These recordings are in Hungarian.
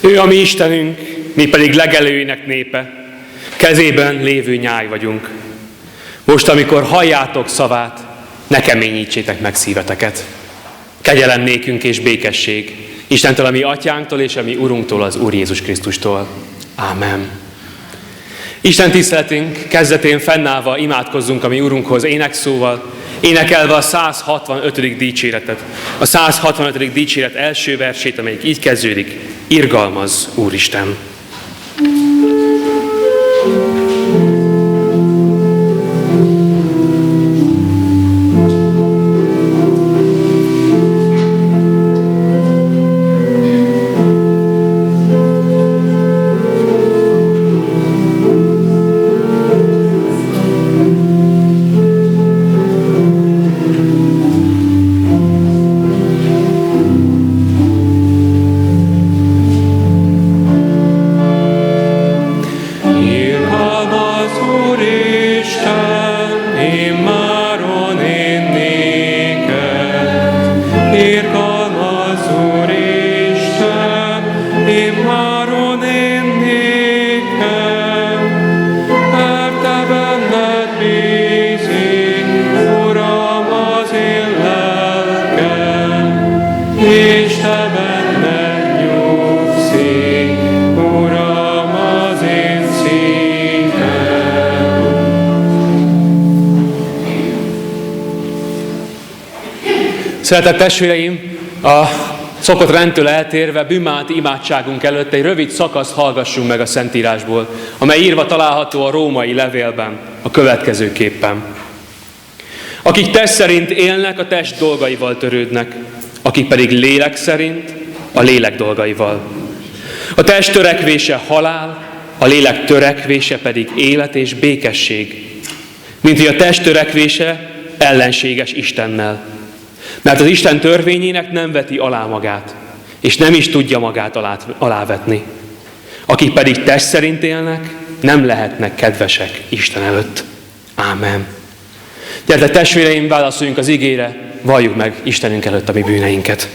Ő a mi Istenünk, mi pedig legelőinek népe, kezében lévő nyáj vagyunk. Most, amikor halljátok szavát, ne keményítsétek meg szíveteket. Kegyelem nékünk és békesség Istentől, a mi atyánktól és a mi Urunktól, az Úr Jézus Krisztustól. Ámen. Isten tiszteletünk kezdetén fennállva imádkozzunk a mi Urunkhoz énekszóval, énekelve a 165. dicséretet. A 165. dicséret első versét, amelyik így kezdődik: Irgalmazz, Úristen! Szeretett testvéreim, a szokott rendtől eltérve bűnbánati imádságunk előtt egy rövid szakaszt hallgassunk meg a Szentírásból, amely írva található a római levélben a következőképpen. Akik test szerint élnek, a test dolgaival törődnek, akik pedig lélek szerint a lélek dolgaival. A test törekvése halál, a lélek törekvése pedig élet és békesség, mint hogy a test törekvése ellenséges Istennel. Mert az Isten törvényének nem veti alá magát, és nem is tudja magát alávetni. Akik pedig test szerint élnek, nem lehetnek kedvesek Isten előtt. Ámen. Gyertek testvéreim, válaszoljunk az igére, valljuk meg Istenünk előtt a mi bűneinket.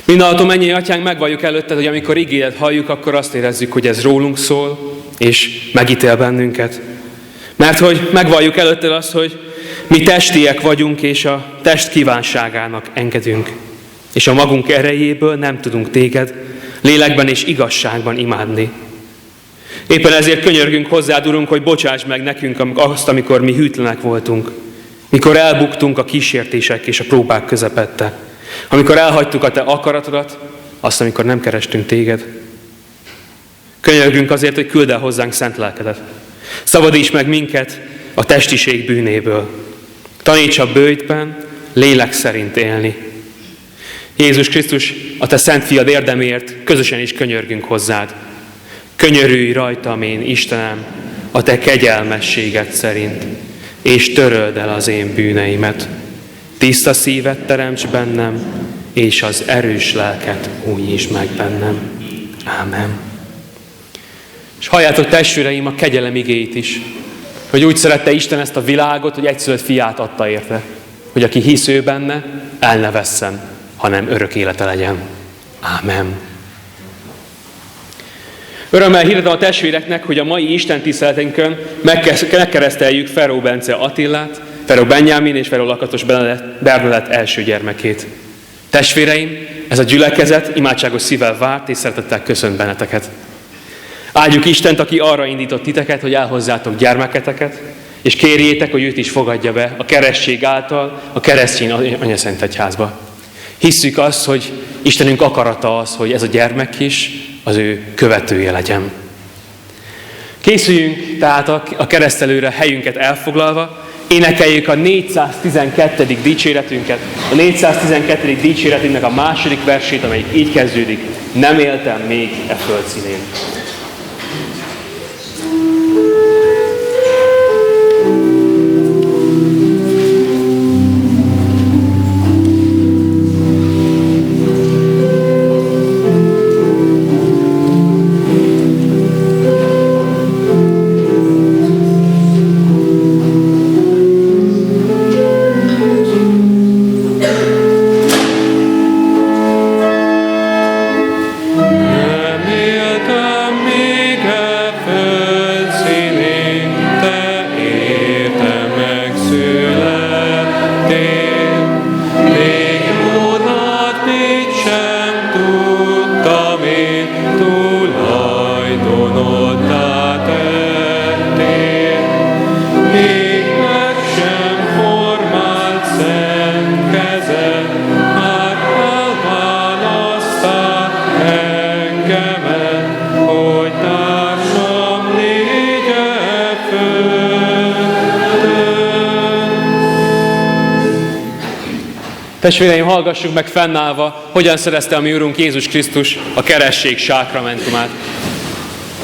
Mindenható mennyei Atyánk, megvalljuk előtted, hogy amikor igédet halljuk, akkor azt érezzük, hogy ez rólunk szól, és megítél bennünket. Mert hogy megvalljuk előtted azt, hogy mi testiek vagyunk, és a test kívánságának engedünk. És a magunk erejéből nem tudunk téged lélekben és igazságban imádni. Éppen ezért könyörgünk hozzád, Urunk, hogy bocsáss meg nekünk azt, amikor mi hűtlenek voltunk. Mikor elbuktunk a kísértések és a próbák közepette. Amikor elhagytuk a te akaratodat, azt, amikor nem kerestünk téged. Könyörgünk azért, hogy küld el hozzánk szent lelkedet. Szabadíts meg minket a testiség bűnéből. Taníts a bőjtben, lélek szerint élni. Jézus Krisztus, a te szent fiad érdemért közösen is könyörgünk hozzád. Könyörülj rajtam, én Istenem, a te kegyelmességed szerint, és töröld el az én bűneimet. Tiszta szívet teremts bennem, és az erős lelket újítsd meg bennem. Ámen. És halljátok, testvéreim, a kegyelem igéit is, hogy úgy szerette Isten ezt a világot, hogy egyszülött fiát adta érte, hogy aki hisz ő benne, el ne vesszen, hanem örök élete legyen. Ámen. Örömmel hirdettem a testvéreknek, hogy a mai Isten tiszteletünkön megkereszteljük Feró Bence Attillát, Feró Benyámin és Feró Lakatos Bernadett első gyermekét. Testvéreim, ez a gyülekezet imádságos szívvel várt és szeretettel köszönt benneteket. Áldjuk Istent, aki arra indított titeket, hogy elhozzátok gyermeketeket, és kérjétek, hogy őt is fogadja be a keresztség által a keresztény anyaszent egyházba. Hisszük azt, hogy Istenünk akarata az, hogy ez a gyermek is az ő követője legyen. Készüljünk tehát a keresztelőre helyünket elfoglalva, énekeljük a 412. dicséretünket, a 412. dicséretünknek a második versét, amelyik így kezdődik: nem éltem még e föld színén. Testvéreim, hallgassuk meg fennállva, hogyan szerezte a mi Urunk Jézus Krisztus a keresztség sákramentumát.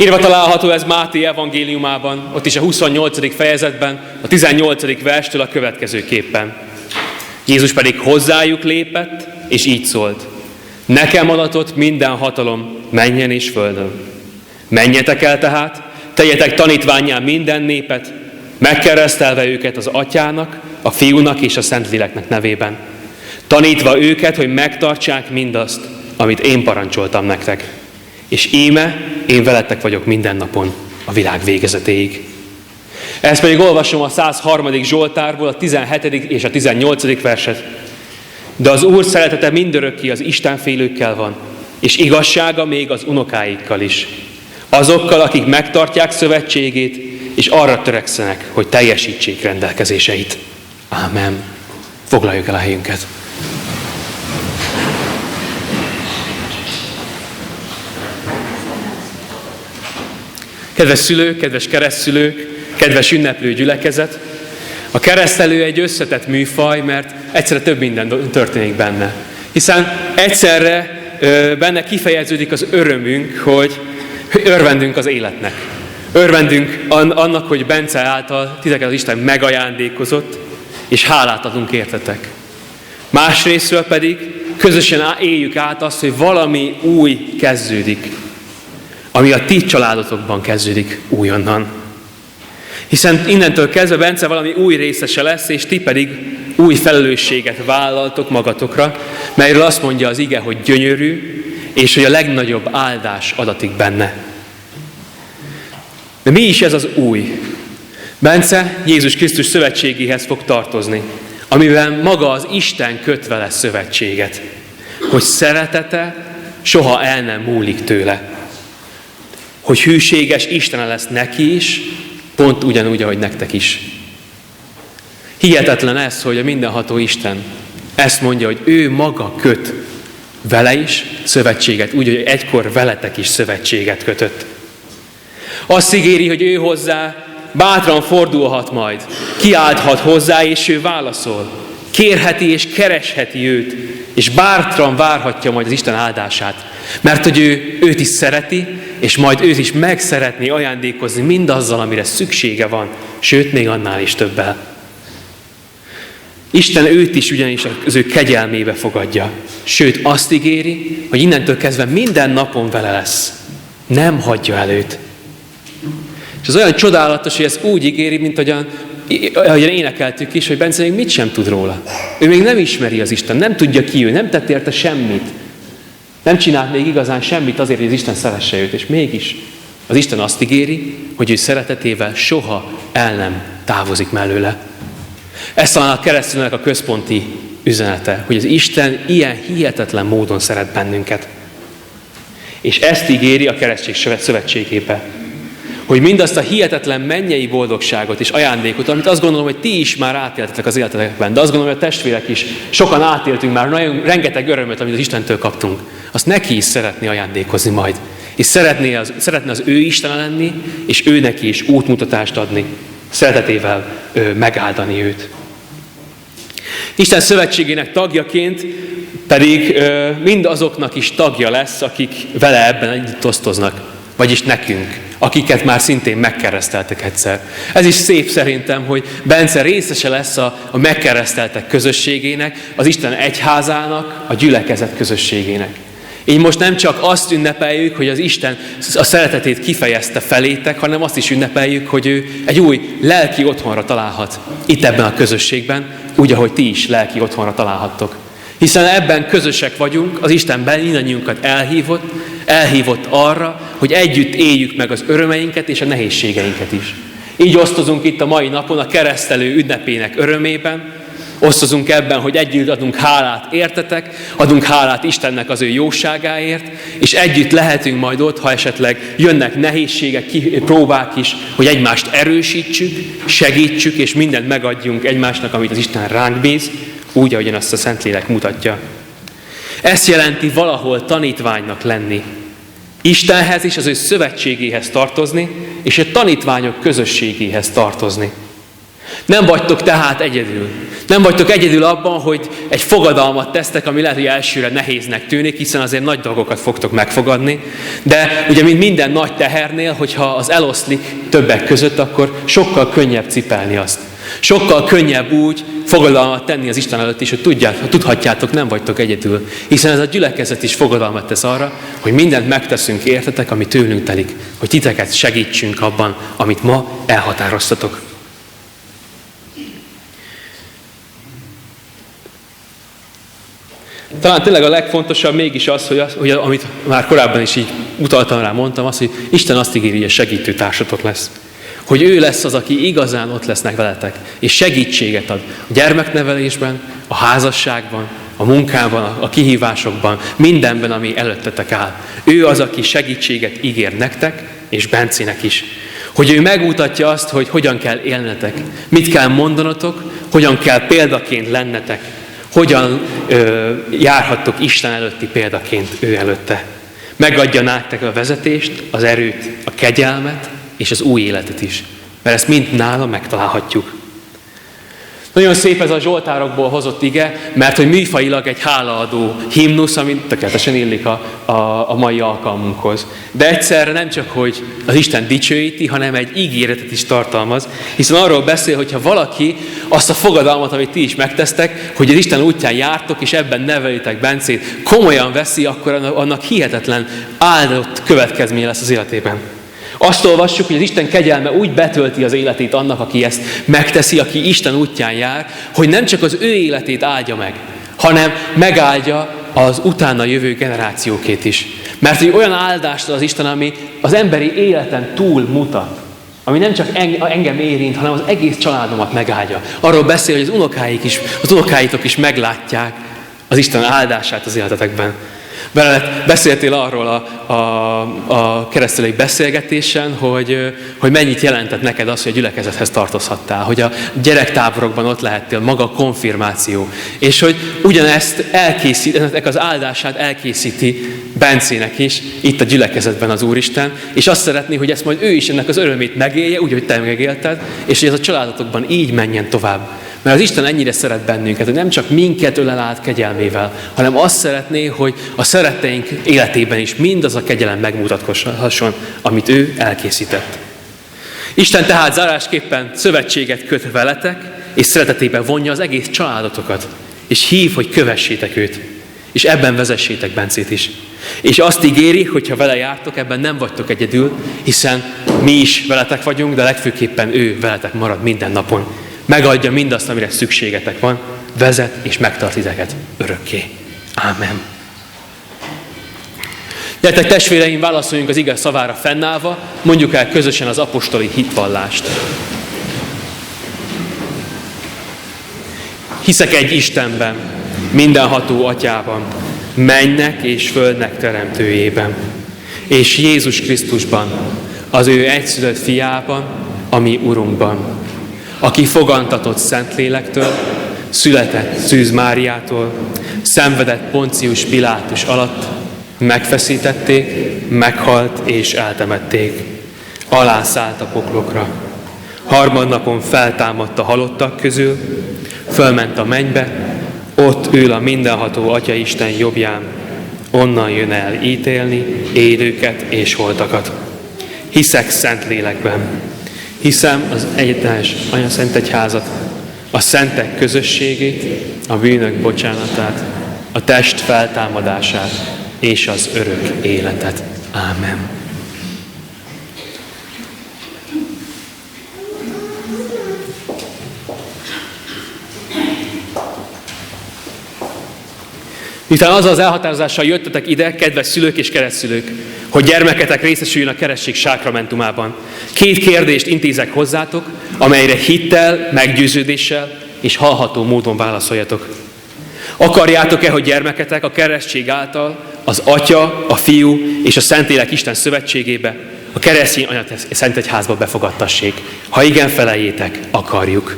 Írva található ez Máté evangéliumában, ott is a 28. fejezetben, a 18. verstől a következőképpen. Jézus pedig hozzájuk lépett, és így szólt: nekem adatott minden hatalom mennyen és földön. Menjetek el tehát, tegyetek tanítvánnyá minden népet, megkeresztelve őket az Atyának, a Fiúnak és a Szentléleknek nevében, tanítva őket, hogy megtartsák mindazt, amit én parancsoltam nektek. És íme, én veletek vagyok minden napon, a világ végezetéig. Ezt pedig olvasom a 103. Zsoltárból, a 17. és a 18. verset. De az Úr szeretete mindörökké az istenfélőkkel van, és igazsága még az unokáikkal is. Azokkal, akik megtartják szövetségét, és arra törekszenek, hogy teljesítsék rendelkezéseit. Ámen. Foglaljuk el a helyünket. Kedves szülők, kedves keresztszülők, kedves ünneplő gyülekezet, a keresztelő egy összetett műfaj, mert egyszerre több minden történik benne. Hiszen egyszerre benne kifejeződik az örömünk, hogy örvendünk az életnek. Örvendünk annak, hogy Bence által titeket az Isten megajándékozott, és hálát adunk értetek. Másrészről pedig közösen éljük át azt, hogy valami új kezdődik, ami a ti családotokban kezdődik újonnan. Hiszen innentől kezdve Bence valami új részese lesz, és ti pedig új felelősséget vállaltok magatokra, melyről azt mondja az ige, hogy gyönyörű, és hogy a legnagyobb áldás adatik benne. De mi is ez az új? Bence Jézus Krisztus szövetségéhez fog tartozni, amiben maga az Isten köt vele szövetséget, hogy szeretete soha el nem múlik tőle. Hogy hűséges Istene lesz neki is, pont ugyanúgy, ahogy nektek is. Hihetetlen ez, hogy a mindenható Isten ezt mondja, hogy ő maga köt vele is szövetséget, úgy, hogy egykor veletek is szövetséget kötött. Azt ígéri, hogy ő hozzá bátran fordulhat majd, kiálthat hozzá, és ő válaszol. Kérheti és keresheti őt, és bátran várhatja majd az Isten áldását. Mert hogy őt is szereti, és majd őt is meg szeretné ajándékozni mindazzal, amire szüksége van, sőt, még annál is többel. Isten őt is ugyanis az ő kegyelmébe fogadja. Sőt, azt ígéri, hogy innentől kezdve minden napon vele lesz. Nem hagyja el őt. És az olyan csodálatos, hogy ez úgy ígéri, mint ahogyan énekeltük is, hogy Bence még mit sem tud róla. Ő még nem ismeri az Isten, nem tudja ki ő, nem tett érte semmit. Nem csinált még igazán semmit azért, hogy az Isten szeresse őt, és mégis az Isten azt ígéri, hogy ő szeretetével soha el nem távozik mellőle. Ez talán a keresztülnek a központi üzenete, hogy az Isten ilyen hihetetlen módon szeret bennünket. És ezt ígéri a keresztség szövetségébe, hogy mindazt a hihetetlen mennyei boldogságot és ajándékot, amit azt gondolom, hogy ti is már átéltetek az életetekben, de azt gondolom, hogy a testvérek is sokan átéltünk már nagyon rengeteg örömöt, amit az Istentől kaptunk, azt neki is szeretné ajándékozni majd. És szeretne az ő Istene lenni, és ő neki is útmutatást adni, szeretetével megáldani őt. Isten szövetségének tagjaként pedig mind azoknak is tagja lesz, akik vele ebben együtt osztoznak, vagyis nekünk, akiket már szintén megkereszteltek egyszer. Ez is szép szerintem, hogy Bence részese lesz a megkereszteltek közösségének, az Isten egyházának, a gyülekezet közösségének. Így most nem csak azt ünnepeljük, hogy az Isten a szeretetét kifejezte felétek, hanem azt is ünnepeljük, hogy ő egy új lelki otthonra találhat itt ebben a közösségben, úgy, ahogy ti is lelki otthonra találhattok. Hiszen ebben közösek vagyunk, az Isten mindannyiunkat elhívott arra, hogy együtt éljük meg az örömeinket és a nehézségeinket is. Így osztozunk itt a mai napon a keresztelő ünnepének örömében, osztozunk ebben, hogy együtt adunk hálát értetek, adunk hálát Istennek az ő jóságáért, és együtt lehetünk majd ott, ha esetleg jönnek nehézségek, próbák is, hogy egymást erősítsük, segítsük, és mindent megadjunk egymásnak, amit az Isten ránk bíz, úgy, ahogyan azt a Szentlélek mutatja. Ezt jelenti valahol tanítványnak lenni. Istenhez és az ő szövetségéhez tartozni, és a tanítványok közösségéhez tartozni. Nem vagytok tehát egyedül. Nem vagytok egyedül abban, hogy egy fogadalmat tesztek, ami lehet, hogy elsőre nehéznek tűnik, hiszen azért nagy dolgokat fogtok megfogadni. De ugye, mint minden nagy tehernél, hogyha az eloszlik többek között, akkor sokkal könnyebb cipelni azt. Sokkal könnyebb úgy fogadalmat tenni az Isten előtt is, hogy tudhatjátok, nem vagytok egyedül. Hiszen ez a gyülekezet is fogadalmat tesz arra, hogy mindent megteszünk értetek, ami tőlünk telik. Hogy titeket segítsünk abban, amit ma elhatároztatok. Talán tényleg a legfontosabb mégis az, hogy amit már korábban is így utaltam rá, mondtam, az, hogy Isten azt ígéri, hogy a segítő társatok lesz. Hogy ő lesz az, aki igazán ott lesznek veletek, és segítséget ad a gyermeknevelésben, a házasságban, a munkában, a kihívásokban, mindenben, ami előttetek áll. Ő az, aki segítséget ígér nektek, és Bencének is. Hogy ő megmutatja azt, hogy hogyan kell élnetek, mit kell mondanotok, hogyan kell példaként lennetek, hogyan járhattok Isten előtti példaként ő előtte. Megadja nektek a vezetést, az erőt, a kegyelmet és az új életet is. Mert ezt mind nála megtalálhatjuk. Nagyon szép ez a Zsoltárokból hozott ige, mert hogy műfajilag egy hálaadó himnusz, ami tökéletesen illik a mai alkalmunkhoz. De egyszerre nem csak, hogy az Isten dicsőíti, hanem egy ígéretet is tartalmaz, hiszen arról beszél, hogyha valaki azt a fogadalmat, amit ti is megtesztek, hogy az Isten útján jártok, és ebben nevelitek Bencét, komolyan veszi, akkor annak hihetetlen áldott következménye lesz az életében. Azt olvassuk, hogy az Isten kegyelme úgy betölti az életét annak, aki ezt megteszi, aki Isten útján jár, hogy nem csak az ő életét áldja meg, hanem megáldja az utána jövő generációkét is. Mert hogy olyan áldást ad az Isten, ami az emberi életen túl mutat, ami nem csak engem érint, hanem az egész családomat megáldja. Arról beszél, hogy az unokáitok is meglátják az Isten áldását az életetekben. Beszéltél arról a keresztülői beszélgetésen, hogy mennyit jelentett neked az, hogy a gyülekezethez tartozhattál, hogy a gyerektáborokban ott lehettél, maga a konfirmáció, és hogy ugyanezt ennek az áldását elkészíti Bencének is, itt a gyülekezetben az Úristen, és azt szeretné, hogy ezt majd ő is ennek az örömét megélje, úgy, hogy te megélted, és hogy ez a családotokban így menjen tovább. Mert az Isten ennyire szeret bennünket, hogy nem csak minket ölel át kegyelmével, hanem azt szeretné, hogy a szeretteink életében is mindaz a kegyelem megmutatkozzon, amit ő elkészített. Isten tehát zárásképpen szövetséget köt veletek, és szeretetében vonja az egész családotokat, és hív, hogy kövessétek őt, és ebben vezessétek Bencét is. És azt ígéri, hogy ha vele jártok, ebben nem vagytok egyedül, hiszen mi is veletek vagyunk, de legfőképpen ő veletek marad minden napon. Megadja mindazt, amire szükségetek van, vezet és megtart titeket örökké. Ámen. Gyertek testvéreim, válaszoljunk az ige szavára fennállva, mondjuk el közösen az apostoli hitvallást. Hiszek egy Istenben, mindenható Atyában, mennynek és földnek teremtőjében, és Jézus Krisztusban, az ő egyszülött fiában, a mi Urunkban, aki fogantatott Szentlélektől, született Szűz Máriától, szenvedett Poncius Pilátus alatt, megfeszítették, meghalt és eltemették. Alászállt a poklokra. Harmadnapon feltámadt a halottak közül, fölment a mennybe, ott ül a mindenható Atyaisten jobbján, onnan jön el ítélni élőket és holtakat. Hiszek Szentlélekben. Hiszem az egyetemes Anyaszentegyházat, a szentek közösségét, a bűnök bocsánatát, a test feltámadását és az örök életet. Ámen. Miután azzal az elhatározással jöttetek ide, kedves szülők és keresztszülők, hogy gyermeketek részesüljön a keresztség sákramentumában, 2 kérdést intézek hozzátok, amelyre hittel, meggyőződéssel és hallható módon válaszoljatok. Akarjátok-e, hogy gyermeketek a keresztség által az Atya, a Fiú és a Szentlélek Isten szövetségébe, a keresztény Anyaszentegyházba befogadtassék? Ha igen, feleljétek, akarjuk.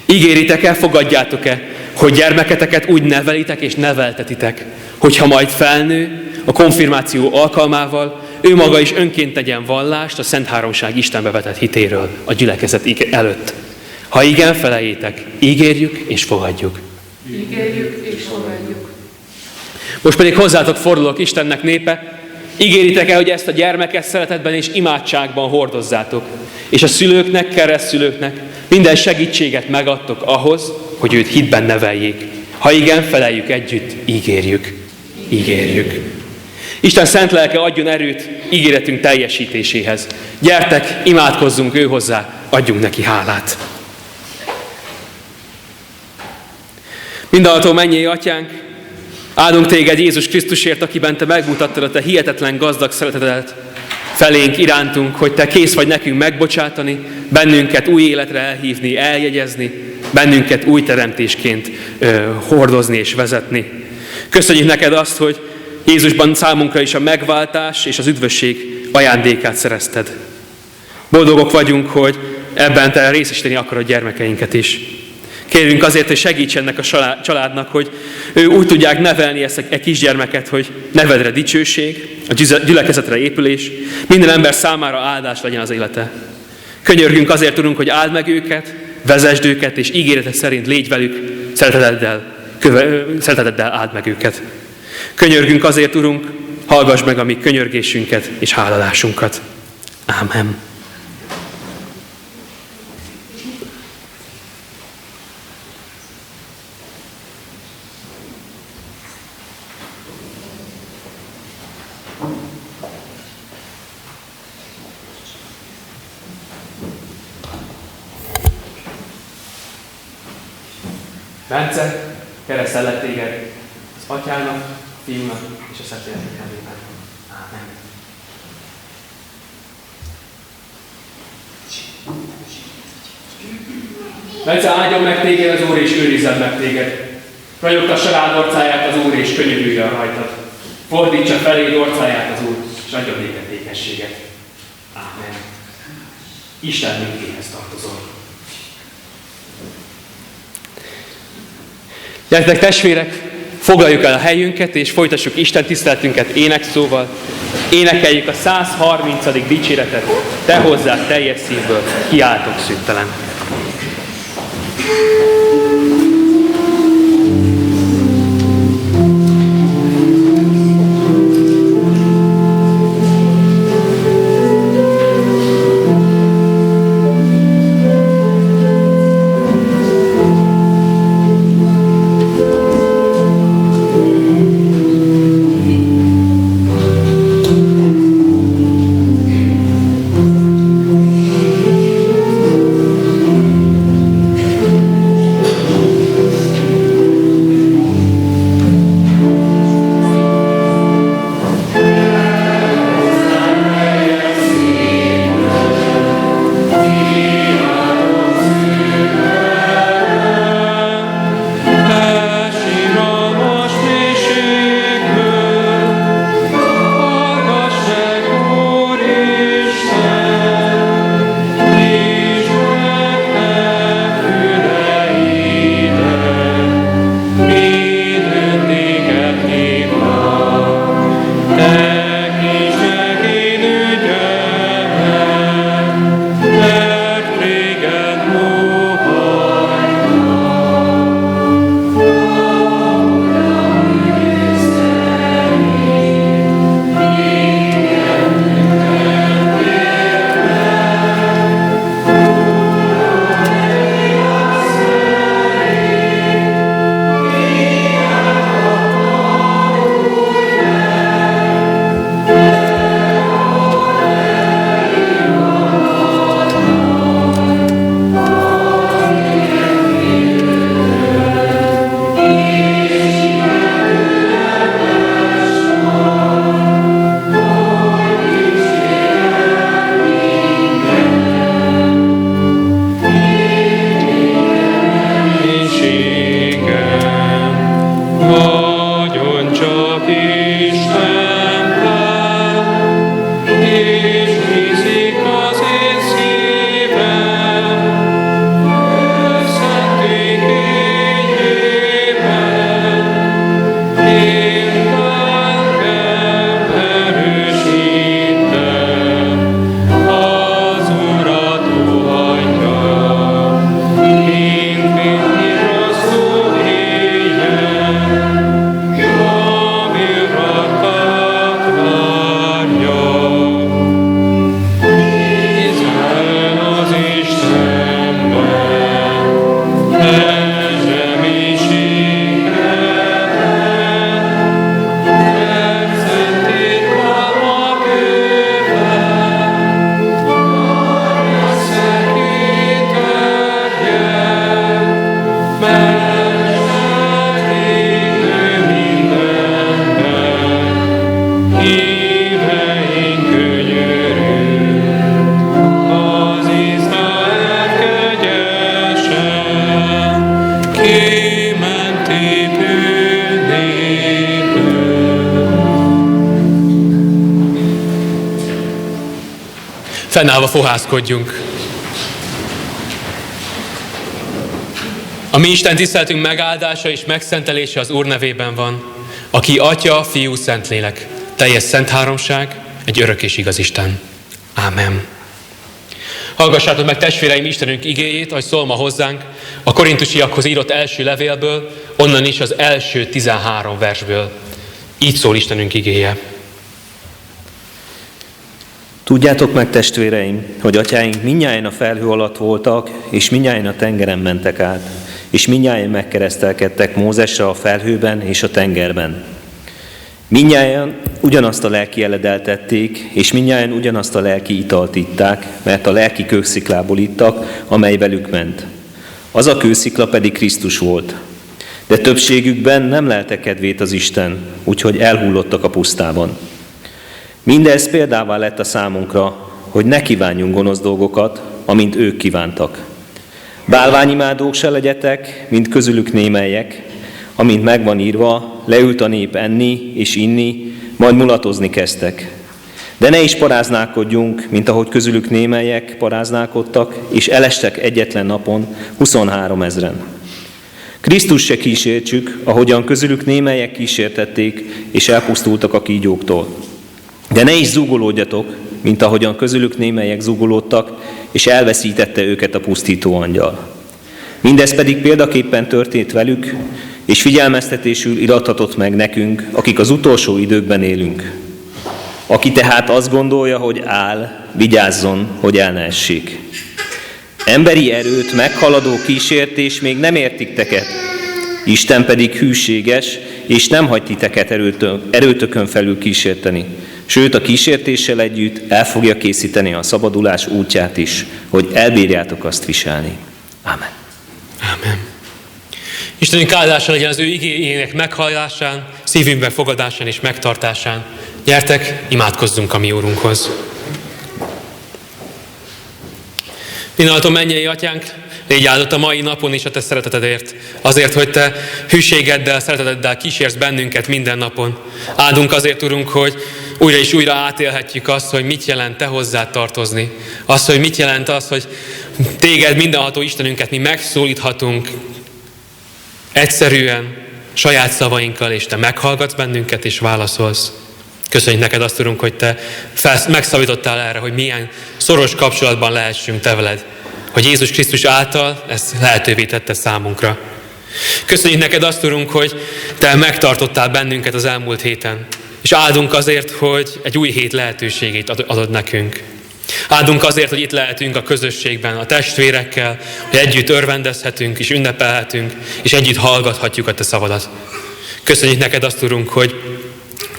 Ígéritek-e, fogadjátok-e, hogy gyermeketeket úgy nevelitek és neveltetitek, hogyha majd felnő a konfirmáció alkalmával, ő maga is önként tegyen vallást a Szent Háromság Istenbe vetett hitéről a gyülekezet előtt. Ha igen, feleljétek, ígérjük és fogadjuk. Ígérjük és fogadjuk. Most pedig hozzátok fordulok, Istennek népe, ígéritek-e, hogy ezt a gyermeket szeretetben és imádságban hordozzátok, és a szülőknek, keresztszülőknek minden segítséget megadtok ahhoz, hogy őt hitben neveljék. Ha igen, feleljük együtt, ígérjük. Ígérjük. Isten szent lelke adjon erőt ígéretünk teljesítéséhez. Gyertek, imádkozzunk ő hozzá, adjunk neki hálát. Mindenható mennyei Atyánk, áldunk téged Jézus Krisztusért, akiben te megmutattad a te hihetetlen gazdag szeretetedet felénk, irántunk, hogy te kész vagy nekünk megbocsátani, bennünket új életre elhívni, eljegyezni, bennünket új teremtésként hordozni és vezetni. Köszönjük neked azt, hogy Jézusban számunkra is a megváltás és az üdvösség ajándékát szerezted. Boldogok vagyunk, hogy ebben te részesíteni akarod gyermekeinket is. Kérünk azért, hogy segíts ennek a családnak, hogy ő úgy tudják nevelni ezt a kisgyermeket, hogy nevedre dicsőség, a gyülekezetre épülés, minden ember számára áldás legyen az élete. Könyörgünk azért, Urunk, hogy áld meg őket, vezesd őket, és ígéreted szerint légy velük, szereteteddel áld meg őket. Könyörgünk azért, Urunk, hallgass meg a mi könyörgésünket és hálalásunkat. Ámen. Bence, keresztellek téged az Atyának, a Fiúnak és a Szentléleknek nevében. Ámen. Bence, áldjon meg téged az Úr, és őrizzen meg téged. Ragyogtassa rád orcáját az Úr, és könyörüljön rajtad. Fordítsa feléd orcáját az Úr, és adjon néked békességet. Ámen. Isten minkéhez tartozol. Gyertek testvérek, foglaljuk el a helyünket, és folytassuk Isten tiszteletünket énekszóval. Énekeljük a 130. dicséretet, te hozzád teljes szívből, kiáltok szüntelen. Fennállva fohászkodjunk. A mi Isten tiszteletünk megáldása és megszentelése az Úr nevében van, aki Atya, Fiú, Szentlélek, teljes szent háromság, egy örök és igaz Isten. Ámen. Hallgassátok meg, testvéreim, Istenünk igéjét, ahogy szól ma hozzánk, a korintusiakhoz írott első levélből, onnan is az első 13 versből. Így szól Istenünk igéje. Tudjátok meg, testvéreim, hogy atyáink mindnyájan a felhő alatt voltak, és mindnyájan a tengeren mentek át, és mindnyájan megkeresztelkedtek Mózesre a felhőben és a tengerben. Mindnyájan ugyanazt a lelki eledet tették, és mindnyájan ugyanazt a lelki italt itták, mert a lelki kősziklából ittak, amely velük ment. Az a kőszikla pedig Krisztus volt. De többségükben nem lelte kedvét az Isten, úgyhogy elhullottak a pusztában. Mindez példává lett a számunkra, hogy ne kívánjunk gonosz dolgokat, amint ők kívántak. Bálványimádók se legyetek, mint közülük némelyek, amint megvan írva, leült a nép enni és inni, majd mulatozni kezdtek. De ne is paráználkodjunk, mint ahogy közülük némelyek paráználkodtak, és elestek egyetlen napon 23 000. Krisztus se kísértsük, ahogyan közülük némelyek kísértették, és elpusztultak a kígyóktól. De ne is zúgolódjatok, mint ahogyan közülük némelyek zúgolódtak, és elveszítette őket a pusztító angyal. Mindez pedig példaképpen történt velük, és figyelmeztetésül irathatott meg nekünk, akik az utolsó időkben élünk. Aki tehát azt gondolja, hogy áll, vigyázzon, hogy el ne essék. Emberi erőt meghaladó kísértés még nem ért titeket, Isten pedig hűséges, és nem hagy titeket erőtökön felül kísérteni. Sőt, a kísértéssel együtt el fogja készíteni a szabadulás útját is, hogy elbírjátok azt viselni. Ámen. Ámen. Istenünk áldása legyen az ő igéjének meghallásán, szívünkben fogadásán és megtartásán. Gyertek, imádkozzunk a mi Úrunkhoz. Pillanatom, mennyei Atyánk, légy áldott a mai napon is a Te szeretetedért. Azért, hogy Te hűségeddel, szereteteddel kísérsz bennünket minden napon. Áldunk azért, Urunk, hogy újra és újra átélhetjük azt, hogy mit jelent Te hozzád tartozni. Azt, hogy mit jelent az, hogy Téged, mindenható Istenünket mi megszólíthatunk egyszerűen, saját szavainkkal, és Te meghallgatsz bennünket és válaszolsz. Köszönjük neked azt, Urunk, hogy Te megszabítottál erre, hogy milyen szoros kapcsolatban lehessünk Te veled. Hogy Jézus Krisztus által ezt lehetővé tette számunkra. Köszönjük neked azt, Urunk, hogy Te megtartottál bennünket az elmúlt héten. És áldunk azért, hogy egy új hét lehetőségét adod nekünk. Áldunk azért, hogy itt lehetünk a közösségben, a testvérekkel, hogy együtt örvendezhetünk, és ünnepelhetünk, és együtt hallgathatjuk a Te szavadat. Köszönjük neked azt, Urunk, hogy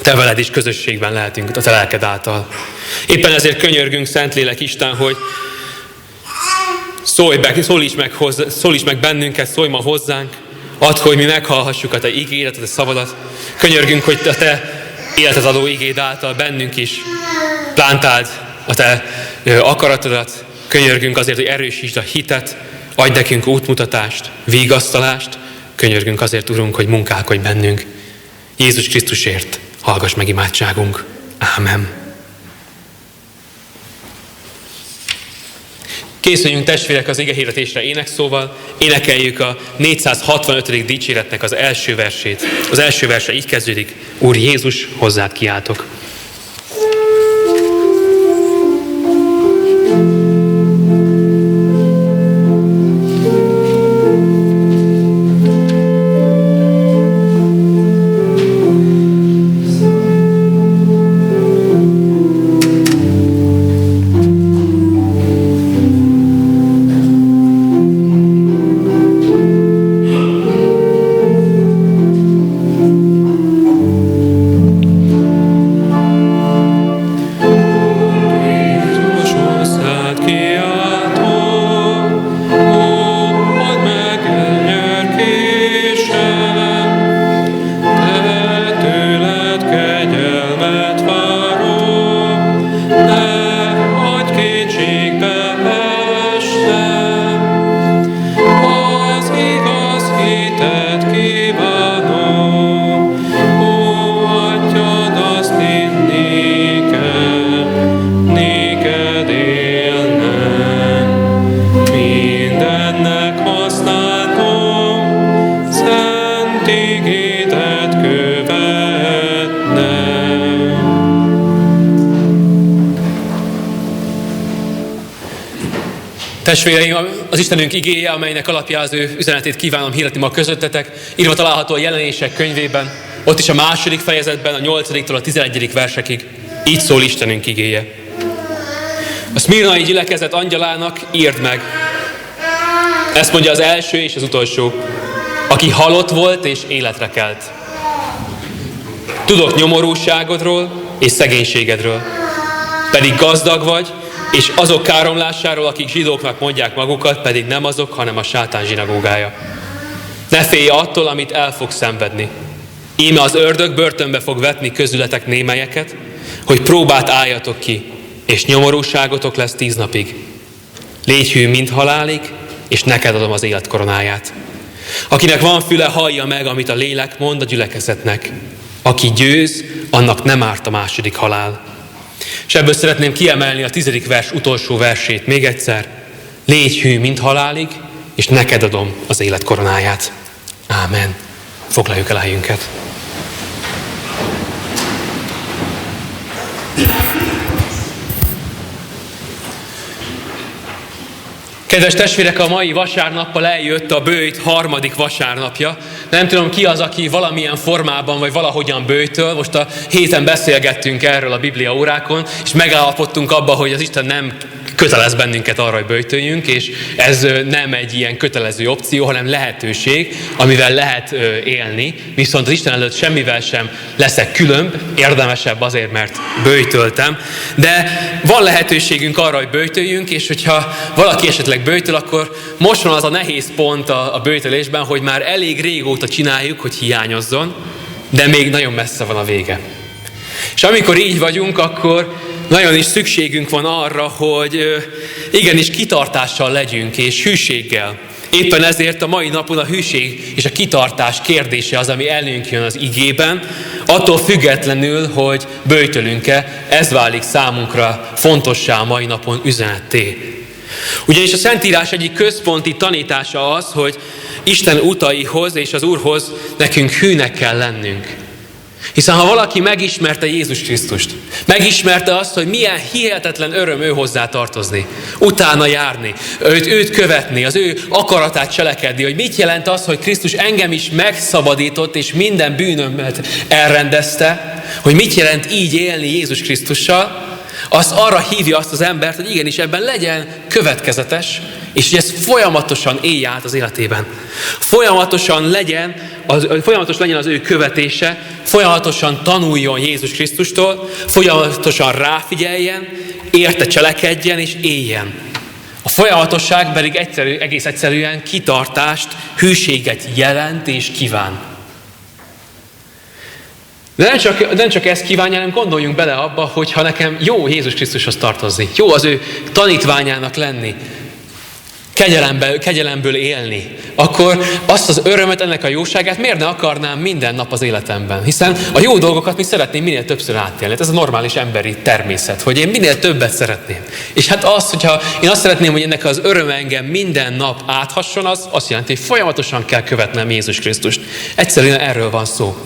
Te veled is közösségben lehetünk a Te lelked által. Éppen ezért könyörgünk, Szentlélek Isten, hogy szólíts meg bennünket, szólj ma hozzánk, add, hogy mi meghallhassuk a Te igédet, a Te szavadat. Könyörgünk, hogy a Te életet adó igéd által bennünk is plántáld a Te akaratodat. Könyörgünk azért, hogy erősítsd a hitet, adj nekünk útmutatást, vigasztalást. Könyörgünk azért, Urunk, hogy munkálkodj bennünk. Jézus Krisztusért hallgass meg imádságunk. Ámen. Készüljünk, testvérek, az igehirdetésre énekszóval. Énekeljük a 465. dicséretnek az első versét. Az első verse így kezdődik: Úr Jézus, hozzád kiáltok. igédet követnem. Testvéreim, az Istenünk igéje, amelynek alapján az ő üzenetét kívánom hirdetni ma közöttetek, írva található a Jelenések könyvében, ott is a 2. fejezetben, a 8-től a 11. versekig. Így szól Istenünk igéje. A szmirnai gyülekezet angyalának írd meg. Ezt mondja az első és az utolsó, aki halott volt és életre kelt. Tudok nyomorúságodról és szegénységedről, pedig gazdag vagy, és azok káromlásáról, akik zsidóknak mondják magukat, pedig nem azok, hanem a sátán zsinagógája. Ne félj attól, amit el fog szenvedni. Íme az ördög börtönbe fog vetni közületek némelyeket, hogy próbát álljatok ki, és nyomorúságotok lesz 10 napig. Légy hű, mint halálig, és neked adom az élet koronáját. Akinek van füle, hallja meg, amit a lélek mond a gyülekezetnek. Aki győz, annak nem árt a második halál. És ebből szeretném kiemelni a 10. vers utolsó versét még egyszer. Légy hű, mint halálig, és neked adom az élet koronáját. Ámen. Foglaljuk el a helyünket. Kedves testvérek, a mai vasárnappal eljött a böjt 3. vasárnapja. Nem tudom, ki az, aki valamilyen formában vagy valahogyan böjtöl. Most a héten beszélgettünk erről a Biblia órákon, és megállapodtunk abba, hogy az Isten nem kötelez bennünket arra, hogy böjtöljünk, és ez nem egy ilyen kötelező opció, hanem lehetőség, amivel lehet élni. Viszont az Isten előtt semmivel sem leszek különb, érdemesebb azért, mert böjtöltem. De van lehetőségünk arra, hogy böjtöljünk, és hogyha valaki esetleg böjtöl, akkor most van az a nehéz pont a böjtölésben, hogy már elég régóta csináljuk, hogy hiányozzon, de még nagyon messze van a vége. És amikor így vagyunk, akkor nagyon is szükségünk van arra, hogy igenis kitartással legyünk, és hűséggel. Éppen ezért a mai napon a hűség és a kitartás kérdése az, ami elünk jön az igében, attól függetlenül, hogy böjtölünk-e, ez válik számunkra fontossá a mai napon üzenetté. Ugyanis a Szentírás egyik központi tanítása az, hogy Isten utaihoz és az Úrhoz nekünk hűnek kell lennünk. Hiszen ha valaki megismerte Jézus Krisztust, megismerte azt, hogy milyen hihetetlen öröm ő hozzá tartozni, utána járni, őt követni, az ő akaratát cselekedni, hogy mit jelent az, hogy Krisztus engem is megszabadított, és minden bűnömet elrendezte, hogy mit jelent így élni Jézus Krisztussal, az arra hívja azt az embert, hogy igenis ebben legyen következetes, és hogy ez folyamatosan élj át az életében. Folyamatos legyen az ő követése, folyamatosan tanuljon Jézus Krisztustól, folyamatosan ráfigyeljen, érte cselekedjen és éljen. A folyamatosság pedig egész egyszerűen kitartást, hűséget jelent és kíván. De nem csak ezt kívánja, hanem gondoljunk bele abba, hogy ha nekem jó Jézus Krisztushoz tartozni, jó az ő tanítványának lenni, kegyelemből élni, akkor azt az örömet, ennek a jóságát miért ne akarnám minden nap az életemben? Hiszen a jó dolgokat mi szeretném minél többször átélni. Ez a normális emberi természet, hogy én minél többet szeretném. És hát az, hogyha én azt szeretném, hogy ennek az öröm engem minden nap áthasson, az azt jelenti, hogy folyamatosan kell követnem Jézus Krisztust. Egyszerűen erről van szó.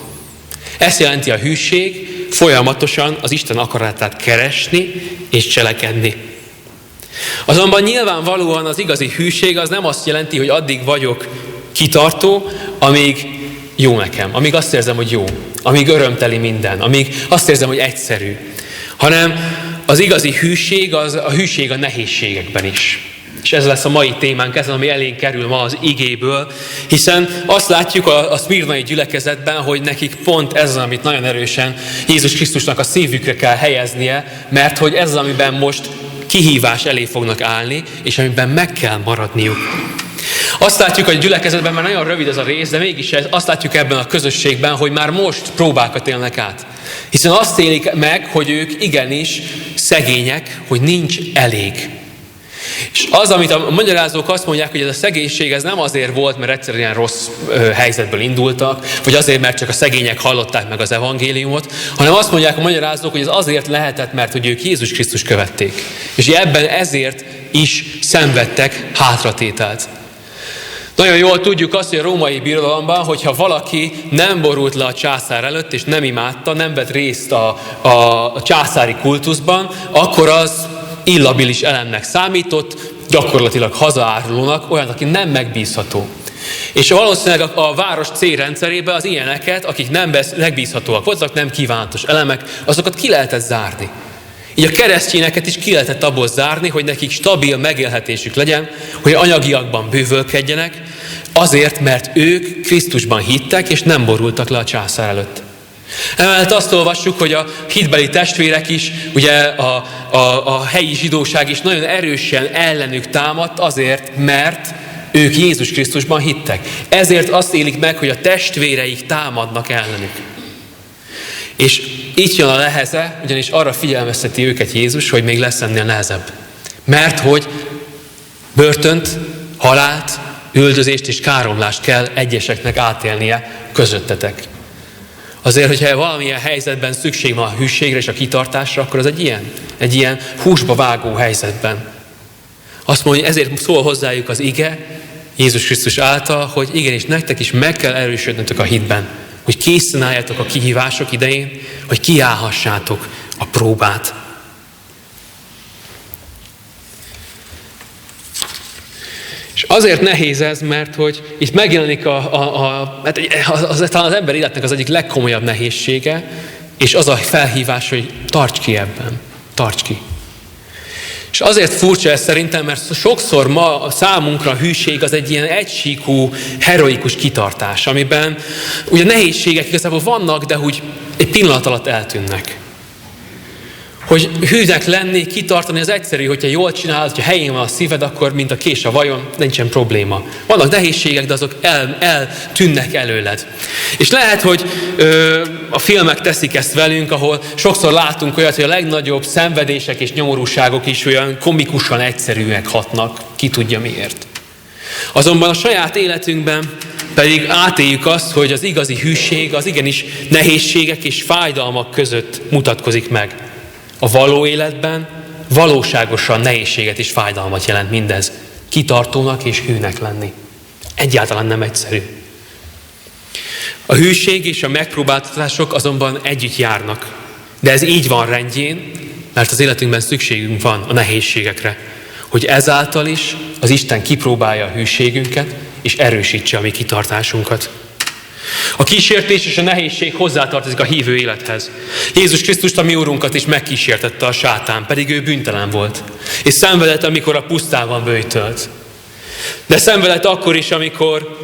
Ez jelenti a hűség, folyamatosan az Isten akaratát keresni és cselekedni. Azonban nyilvánvalóan az igazi hűség az nem azt jelenti, hogy addig vagyok kitartó, amíg jó nekem, amíg azt érzem, hogy jó, amíg örömteli minden, amíg azt érzem, hogy egyszerű, hanem az igazi hűség, az a hűség a nehézségekben is. És ez lesz a mai témánk, ez, ami elénk kerül ma az igéből, hiszen azt látjuk a szmirnai gyülekezetben, hogy nekik pont ez az, amit nagyon erősen Jézus Krisztusnak a szívükre kell helyeznie, mert hogy ez az, amiben most kihívás elé fognak állni, és amiben meg kell maradniuk. Azt látjuk, hogy a gyülekezetben már nagyon rövid ez a rész, de mégis azt látjuk ebben a közösségben, hogy már most próbákat élnek át. Hiszen azt élik meg, hogy ők igenis szegények, hogy nincs elég. És az, amit a magyarázók azt mondják, hogy ez a szegénység ez nem azért volt, mert egyszerűen rossz helyzetből indultak, vagy azért, mert csak a szegények hallották meg az evangéliumot, hanem azt mondják a magyarázók, hogy ez azért lehetett, mert hogy ők Jézus Krisztust követték. És ebben ezért is szenvedtek hátratételt. Nagyon jól tudjuk azt, hogy a római birodalomban, hogyha valaki nem borult le a császár előtt, és nem imádta, nem vett részt a császári kultuszban, akkor az illabilis elemnek számított, gyakorlatilag hazaárulónak, olyan, aki nem megbízható. És valószínűleg a város célrendszerében az ilyeneket, akik nem megbízhatóak voltak, nem kívánatos elemek, azokat ki lehetett zárni. Így a keresztényeket is ki lehetett abból zárni, hogy nekik stabil megélhetésük legyen, hogy anyagiakban bővölkedjenek, azért, mert ők Krisztusban hittek, és nem borultak le a császár előtt. Emellett azt olvassuk, hogy a hitbeli testvérek is, ugye a helyi zsidóság is nagyon erősen ellenük támadt azért, mert ők Jézus Krisztusban hittek. Ezért azt élik meg, hogy a testvéreik támadnak ellenük. És itt jön a neheze, ugyanis arra figyelmezteti őket Jézus, hogy még lesz ennél nehezebb. Mert hogy börtönt, halált, üldözést és káromlást kell egyeseknek átélnie közöttetek. Azért, hogyha valamilyen helyzetben szükség van a hűségre és a kitartásra, akkor az egy ilyen húsba vágó helyzetben. Azt mondja, ezért szól hozzájuk az ige, Jézus Krisztus által, hogy igenis nektek is meg kell erősödnötök a hitben, hogy készen álljatok a kihívások idején, hogy kiállhassátok a próbát. És azért nehéz ez, mert hogy itt megjelenik talán az ember életnek az egyik legkomolyabb nehézsége, és az a felhívás, hogy tarts ki ebben, tarts ki. És azért furcsa ez szerintem, mert sokszor ma a számunkra a hűség az egy ilyen egysíkú, heroikus kitartás, amiben ugye nehézségek igazából vannak, de úgy egy pillanat alatt eltűnnek. Hogy hűnek lenni, kitartani az egyszerű, hogyha jól csinálod, hogyha helyén van a szíved, akkor mint a kés a vajon, nincsen probléma. Vannak nehézségek, de azok eltűnnek előled. És lehet, hogy a filmek teszik ezt velünk, ahol sokszor látunk olyat, hogy a legnagyobb szenvedések és nyomorúságok is olyan komikusan egyszerűek hatnak, ki tudja miért. Azonban a saját életünkben pedig átéljük azt, hogy az igazi hűség az igenis nehézségek és fájdalmak között mutatkozik meg. A való életben valóságosan nehézséget és fájdalmat jelent mindez. Kitartónak és hűnek lenni. Egyáltalán nem egyszerű. A hűség és a megpróbáltatások azonban együtt járnak. De ez így van rendjén, mert az életünkben szükségünk van a nehézségekre. Hogy ezáltal is az Isten kipróbálja a hűségünket, és erősítse a mi kitartásunkat. A kísértés és a nehézség hozzátartozik a hívő élethez. Jézus Krisztust, a mi Urunkat is megkísértette a sátán, pedig ő bűntelen volt. És szenvedett, amikor a pusztában böjtölt. De szenvedett akkor is, amikor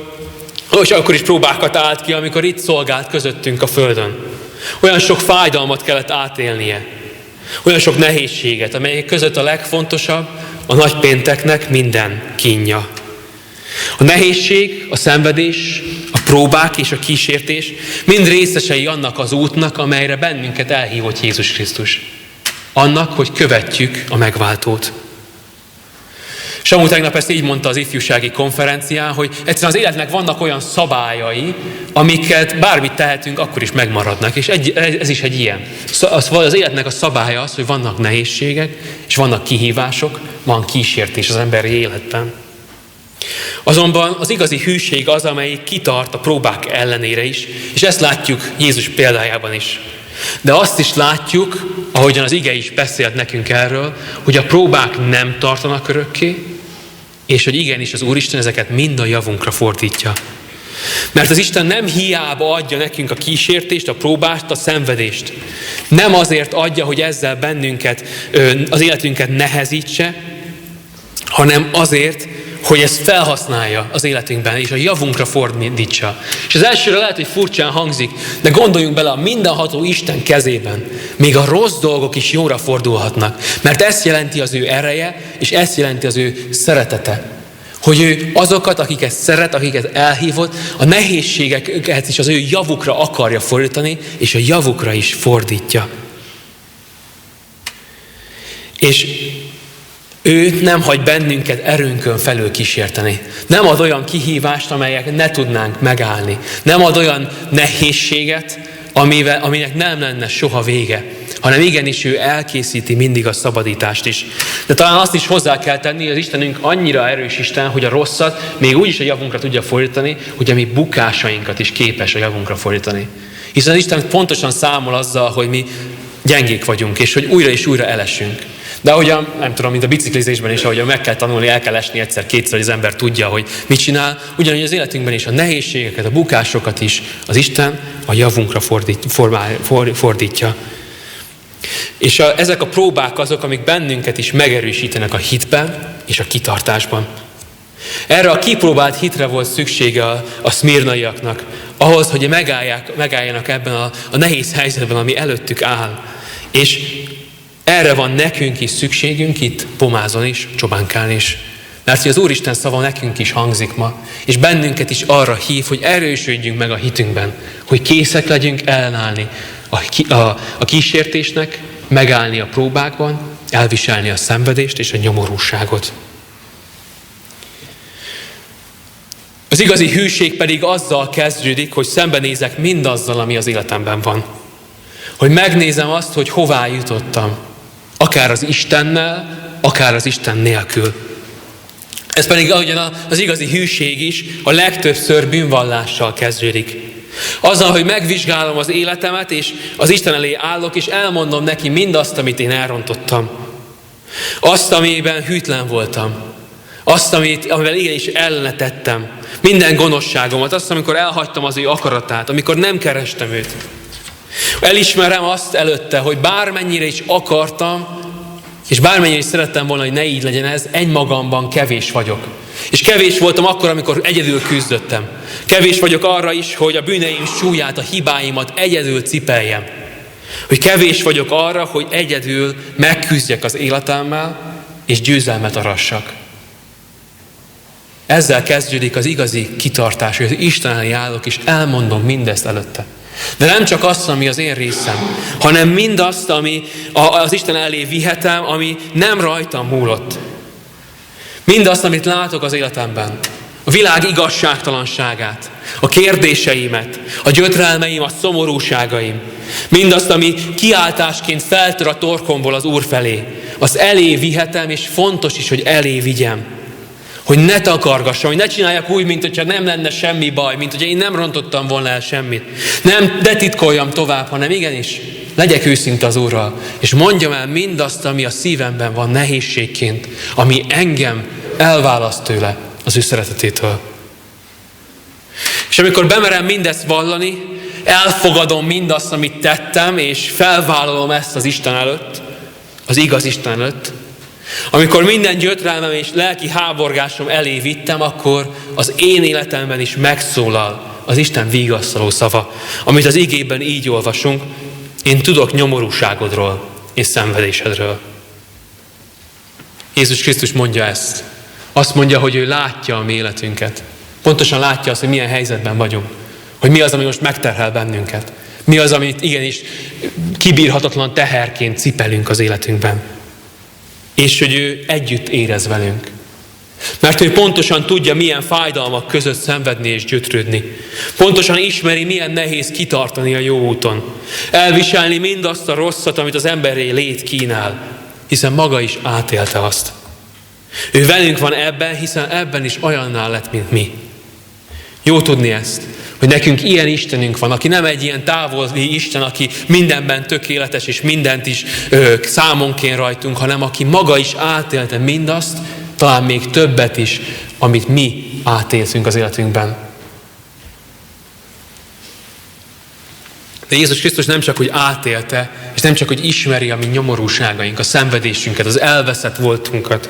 próbákat állt ki, amikor itt szolgált közöttünk a földön. Olyan sok fájdalmat kellett átélnie. Olyan sok nehézséget, amelyek között a legfontosabb a nagypénteknek minden kínja. A nehézség, a szenvedés, a próbák és a kísértés mind részesei annak az útnak, amelyre bennünket elhívott Jézus Krisztus. Annak, hogy követjük a megváltót. Samu tegnap ezt így mondta az ifjúsági konferencián, hogy egyszerűen az életnek vannak olyan szabályai, amiket bármit tehetünk, akkor is megmaradnak. És ez is egy ilyen. Az életnek a szabálya az, hogy vannak nehézségek, és vannak kihívások, van kísértés az emberi életben. Azonban az igazi hűség az, amelyik kitart a próbák ellenére is, és ezt látjuk Jézus példájában is. De azt is látjuk, ahogyan az ige is beszélt nekünk erről, hogy a próbák nem tartanak örökké, és hogy igenis az Úristen ezeket mind a javunkra fordítja. Mert az Isten nem hiába adja nekünk a kísértést, a próbást, a szenvedést. Nem azért adja, hogy ezzel bennünket, az életünket nehezítse, hanem azért, hogy ezt felhasználja az életünkben, és a javunkra fordítsa. És az elsőre lehet, hogy furcsán hangzik, de gondoljunk bele, a mindenható Isten kezében még a rossz dolgok is jóra fordulhatnak. Mert ezt jelenti az ő ereje, és ezt jelenti az ő szeretete. Hogy ő azokat, akiket szeret, akiket elhívott, a nehézségeket is az ő javukra akarja fordítani, és a javukra is fordítja. És ő nem hagy bennünket erőnkön felül kísérteni. Nem ad olyan kihívást, amelyek ne tudnánk megállni. Nem ad olyan nehézséget, aminek nem lenne soha vége. hanem igenis ő elkészíti mindig a szabadítást is. De talán azt is hozzá kell tenni, hogy az Istenünk annyira erős Isten, hogy a rosszat még úgy is a javunkra tudja fordítani, hogy a mi bukásainkat is képes a javunkra fordítani. Hiszen az Isten pontosan számol azzal, hogy mi gyengék vagyunk, és hogy újra és újra elesünk. De ahogyan, nem tudom, mint a biciklizésben is, ahogyan meg kell tanulni, el kell esni egyszer-kétszer, hogy az ember tudja, hogy mit csinál, ugyanúgy az életünkben is a nehézségeket, a bukásokat is az Isten a javunkra fordítja. És ezek a próbák azok, amik bennünket is megerősítenek a hitben és a kitartásban. Erre a kipróbált hitre volt szüksége a szmirnaiaknak, ahhoz, hogy megálljanak ebben a nehéz helyzetben, ami előttük áll. És erre van nekünk is szükségünk itt Pomázon is, Csobánkán is. Mert hogy az Úristen szava nekünk is hangzik ma, és bennünket is arra hív, hogy erősödjünk meg a hitünkben, hogy készek legyünk ellenállni a kísértésnek, megállni a próbákban, elviselni a szenvedést és a nyomorúságot. Az igazi hűség pedig azzal kezdődik, hogy szembenézek mindazzal, ami az életemben van. Hogy megnézem azt, hogy hová jutottam. Akár az Istennel, akár az Isten nélkül. Ez pedig ahogyan az igazi hűség is a legtöbbször bűnvallással kezdődik. Azzal, hogy megvizsgálom az életemet, és az Isten elé állok, és elmondom neki mindazt, amit én elrontottam. Azt, amiben hűtlen voltam. Azt, amivel igenis ellene tettem. Minden gonoszságomat. Azt, amikor elhagytam az ő akaratát, amikor nem kerestem őt. Elismerem azt előtte, hogy bármennyire is akartam, és bármennyire is szerettem volna, hogy ne így legyen ez, egymagamban kevés vagyok. És kevés voltam akkor, amikor egyedül küzdöttem. Kevés vagyok arra is, hogy a bűneim súlyát, a hibáimat egyedül cipeljem. Hogy kevés vagyok arra, hogy egyedül megküzdjek az életemmel, és győzelmet arassak. Ezzel kezdődik az igazi kitartás, hogy az Isten elé állok, és elmondom mindezt előtte. De nem csak azt, ami az én részem, hanem mindazt, ami az Isten elé vihetem, ami nem rajtam múlott. Mindazt, amit látok az életemben. A világ igazságtalanságát, a kérdéseimet, a gyötrelmeim, a szomorúságaim. Mindazt, ami kiáltásként feltör a torkomból az Úr felé. Az elé vihetem, és fontos is, hogy elé vigyem. Hogy ne takargassam, hogy ne csináljak úgy, mint hogyha nem lenne semmi baj, mint hogyha én nem rontottam volna el semmit. Nem detitkoljam tovább, hanem igenis legyek őszinte az Úrral, és mondjam el mindazt, ami a szívemben van nehézségként, ami engem elválaszt tőle, az ő szeretetétől. És amikor bemerem mindezt vallani, elfogadom mindazt, amit tettem, és felvállalom ezt az Isten előtt, az igaz Isten előtt. Amikor minden gyötrelmem és lelki háborgásom elé vittem, akkor az én életemben is megszólal az Isten vigasztaló szava, amit az igében így olvasunk: én tudok nyomorúságodról és szenvedésedről. Jézus Krisztus mondja ezt. Azt mondja, hogy ő látja a mi életünket. Pontosan látja azt, hogy milyen helyzetben vagyunk. Hogy mi az, ami most megterhel bennünket. Mi az, amit igenis kibírhatatlan teherként cipelünk az életünkben. És hogy ő együtt érez velünk. Mert ő pontosan tudja, milyen fájdalmak között szenvedni és gyötrődni. Pontosan ismeri, milyen nehéz kitartani a jó úton. Elviselni mindazt a rosszat, amit az emberi lét kínál. Hiszen maga is átélte azt. Ő velünk van ebben, hiszen ebben is olyanná lett, mint mi. Jó tudni ezt, hogy nekünk ilyen Istenünk van, aki nem egy ilyen távoli Isten, aki mindenben tökéletes, és mindent is számon kén rajtunk, hanem aki maga is átélte mindazt, talán még többet is, amit mi átéltünk az életünkben. De Jézus Krisztus nem csak, hogy átélte, és nem csak, hogy ismeri a mi nyomorúságaink, a szenvedésünket, az elveszett voltunkat,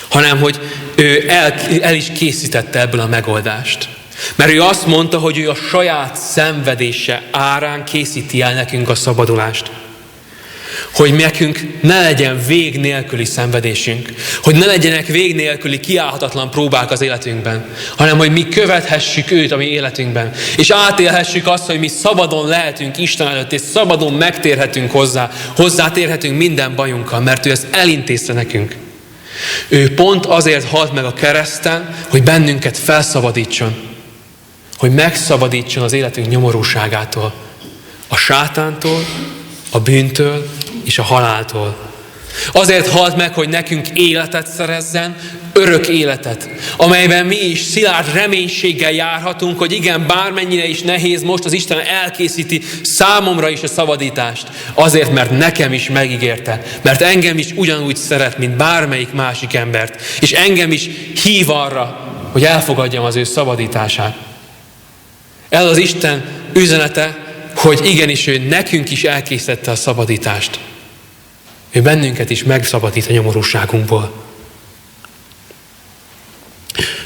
hanem, hogy ő el is készítette ebből a megoldást. Mert ő azt mondta, hogy ő a saját szenvedése árán készíti el nekünk a szabadulást. Hogy nekünk ne legyen vég nélküli szenvedésünk, hogy ne legyenek vég nélküli kiállhatatlan próbák az életünkben, hanem hogy mi követhessük őt a mi életünkben, és átélhessük azt, hogy mi szabadon lehetünk Isten előtt, és szabadon megtérhetünk hozzátérhetünk minden bajunkkal, mert ő ezt elintézte nekünk. Ő pont azért halt meg a kereszten, hogy bennünket felszabadítson, hogy megszabadítson az életünk nyomorúságától, a sátántól a bűntől és a haláltól. Azért halt meg, hogy nekünk életet szerezzen, örök életet, amelyben mi is szilárd reménységgel járhatunk, hogy igen, bármennyire is nehéz most, az Isten elkészíti számomra is a szabadítást. Azért, mert nekem is megígérte, mert engem is ugyanúgy szeret, mint bármelyik másik embert, és engem is hív arra, hogy elfogadjam az ő szabadítását. Ez az Isten üzenete, hogy igenis ő nekünk is elkészítette a szabadítást. Ő bennünket is megszabadít a nyomorúságunkból.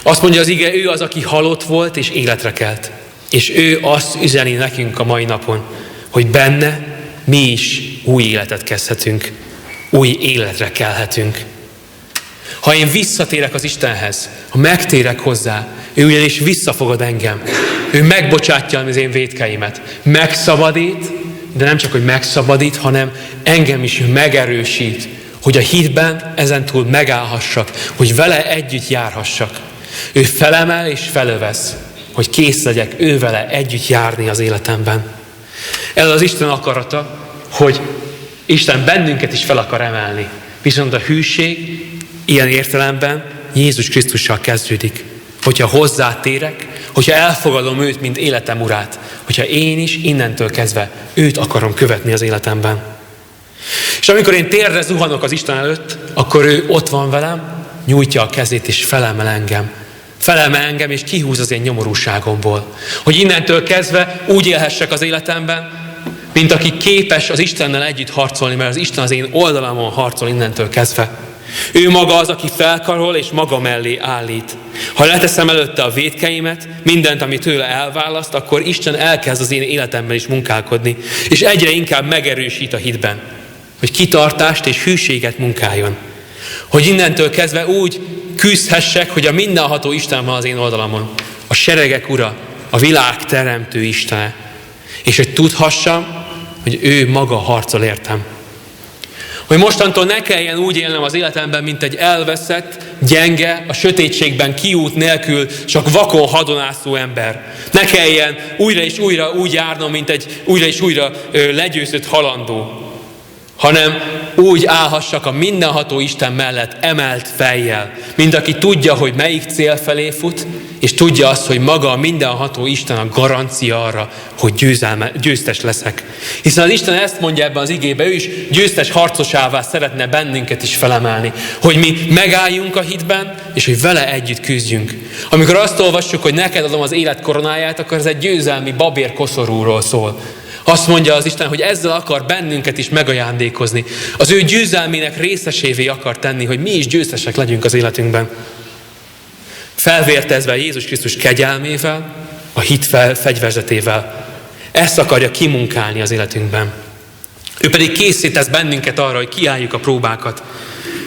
Azt mondja az ige, ő az, aki halott volt és életre kelt. És ő azt üzeni nekünk a mai napon, hogy benne mi is új életet kezdhetünk, új életre kelhetünk. Ha én visszatérek az Istenhez, ha megtérek hozzá, ő ugyanis visszafogad engem. Ő megbocsátja az én vétkeimet. Megszabadít, de nem csak, hogy megszabadít, hanem engem is megerősít, hogy a hitben ezentúl megállhassak, hogy vele együtt járhassak. Ő felemel és felövesz, hogy kész legyek ő vele együtt járni az életemben. Ez az Isten akarata, hogy Isten bennünket is fel akar emelni. Viszont a hűség ilyen értelemben Jézus Krisztussal kezdődik. Hogyha hozzátérek, hogyha elfogadom őt, mint életem urát, hogyha én is innentől kezdve őt akarom követni az életemben. És amikor én térdre zuhanok az Isten előtt, akkor ő ott van velem, nyújtja a kezét és felemel engem. Felemel engem és kihúz az én nyomorúságomból. Hogy innentől kezdve úgy élhessek az életemben, mint aki képes az Istennel együtt harcolni, mert az Isten az én oldalamon harcol innentől kezdve. Ő maga az, aki felkarol és maga mellé állít. Ha leteszem előtte a vétkeimet, mindent, ami tőle elválaszt, akkor Isten elkezd az én életemben is munkálkodni, és egyre inkább megerősít a hitben, hogy kitartást és hűséget munkáljon. Hogy innentől kezdve úgy küzdhessek, hogy a mindenható Isten van az én oldalamon, a seregek ura, a világ teremtő Istene, és hogy tudhassam, hogy ő maga harcol értem. Hogy mostantól ne kelljen úgy élnem az életemben, mint egy elveszett, gyenge, a sötétségben kiút nélkül csak vakon hadonászó ember. Ne kelljen újra és újra úgy járnom, mint egy újra és újra legyőzött halandó, hanem úgy állhassak a mindenható Isten mellett emelt fejjel, mint aki tudja, hogy melyik cél felé fut, és tudja azt, hogy maga a mindenható Isten a garancia arra, hogy győztes leszek. Hiszen az Isten ezt mondja ebben az igében, ő is győztes harcosává szeretne bennünket is felemelni, hogy mi megálljunk a hitben, és hogy vele együtt küzdjünk. Amikor azt olvassuk, hogy neked adom az élet koronáját, akkor ez egy győzelmi babér koszorúról szól. Azt mondja az Isten, hogy ezzel akar bennünket is megajándékozni. Az ő győzelmének részesévé akar tenni, hogy mi is győztesek legyünk az életünkben. Felvértezve Jézus Krisztus kegyelmével, a hit fegyverzetével. Ezt akarja kimunkálni az életünkben. Ő pedig készítesz bennünket arra, hogy kiálljuk a próbákat,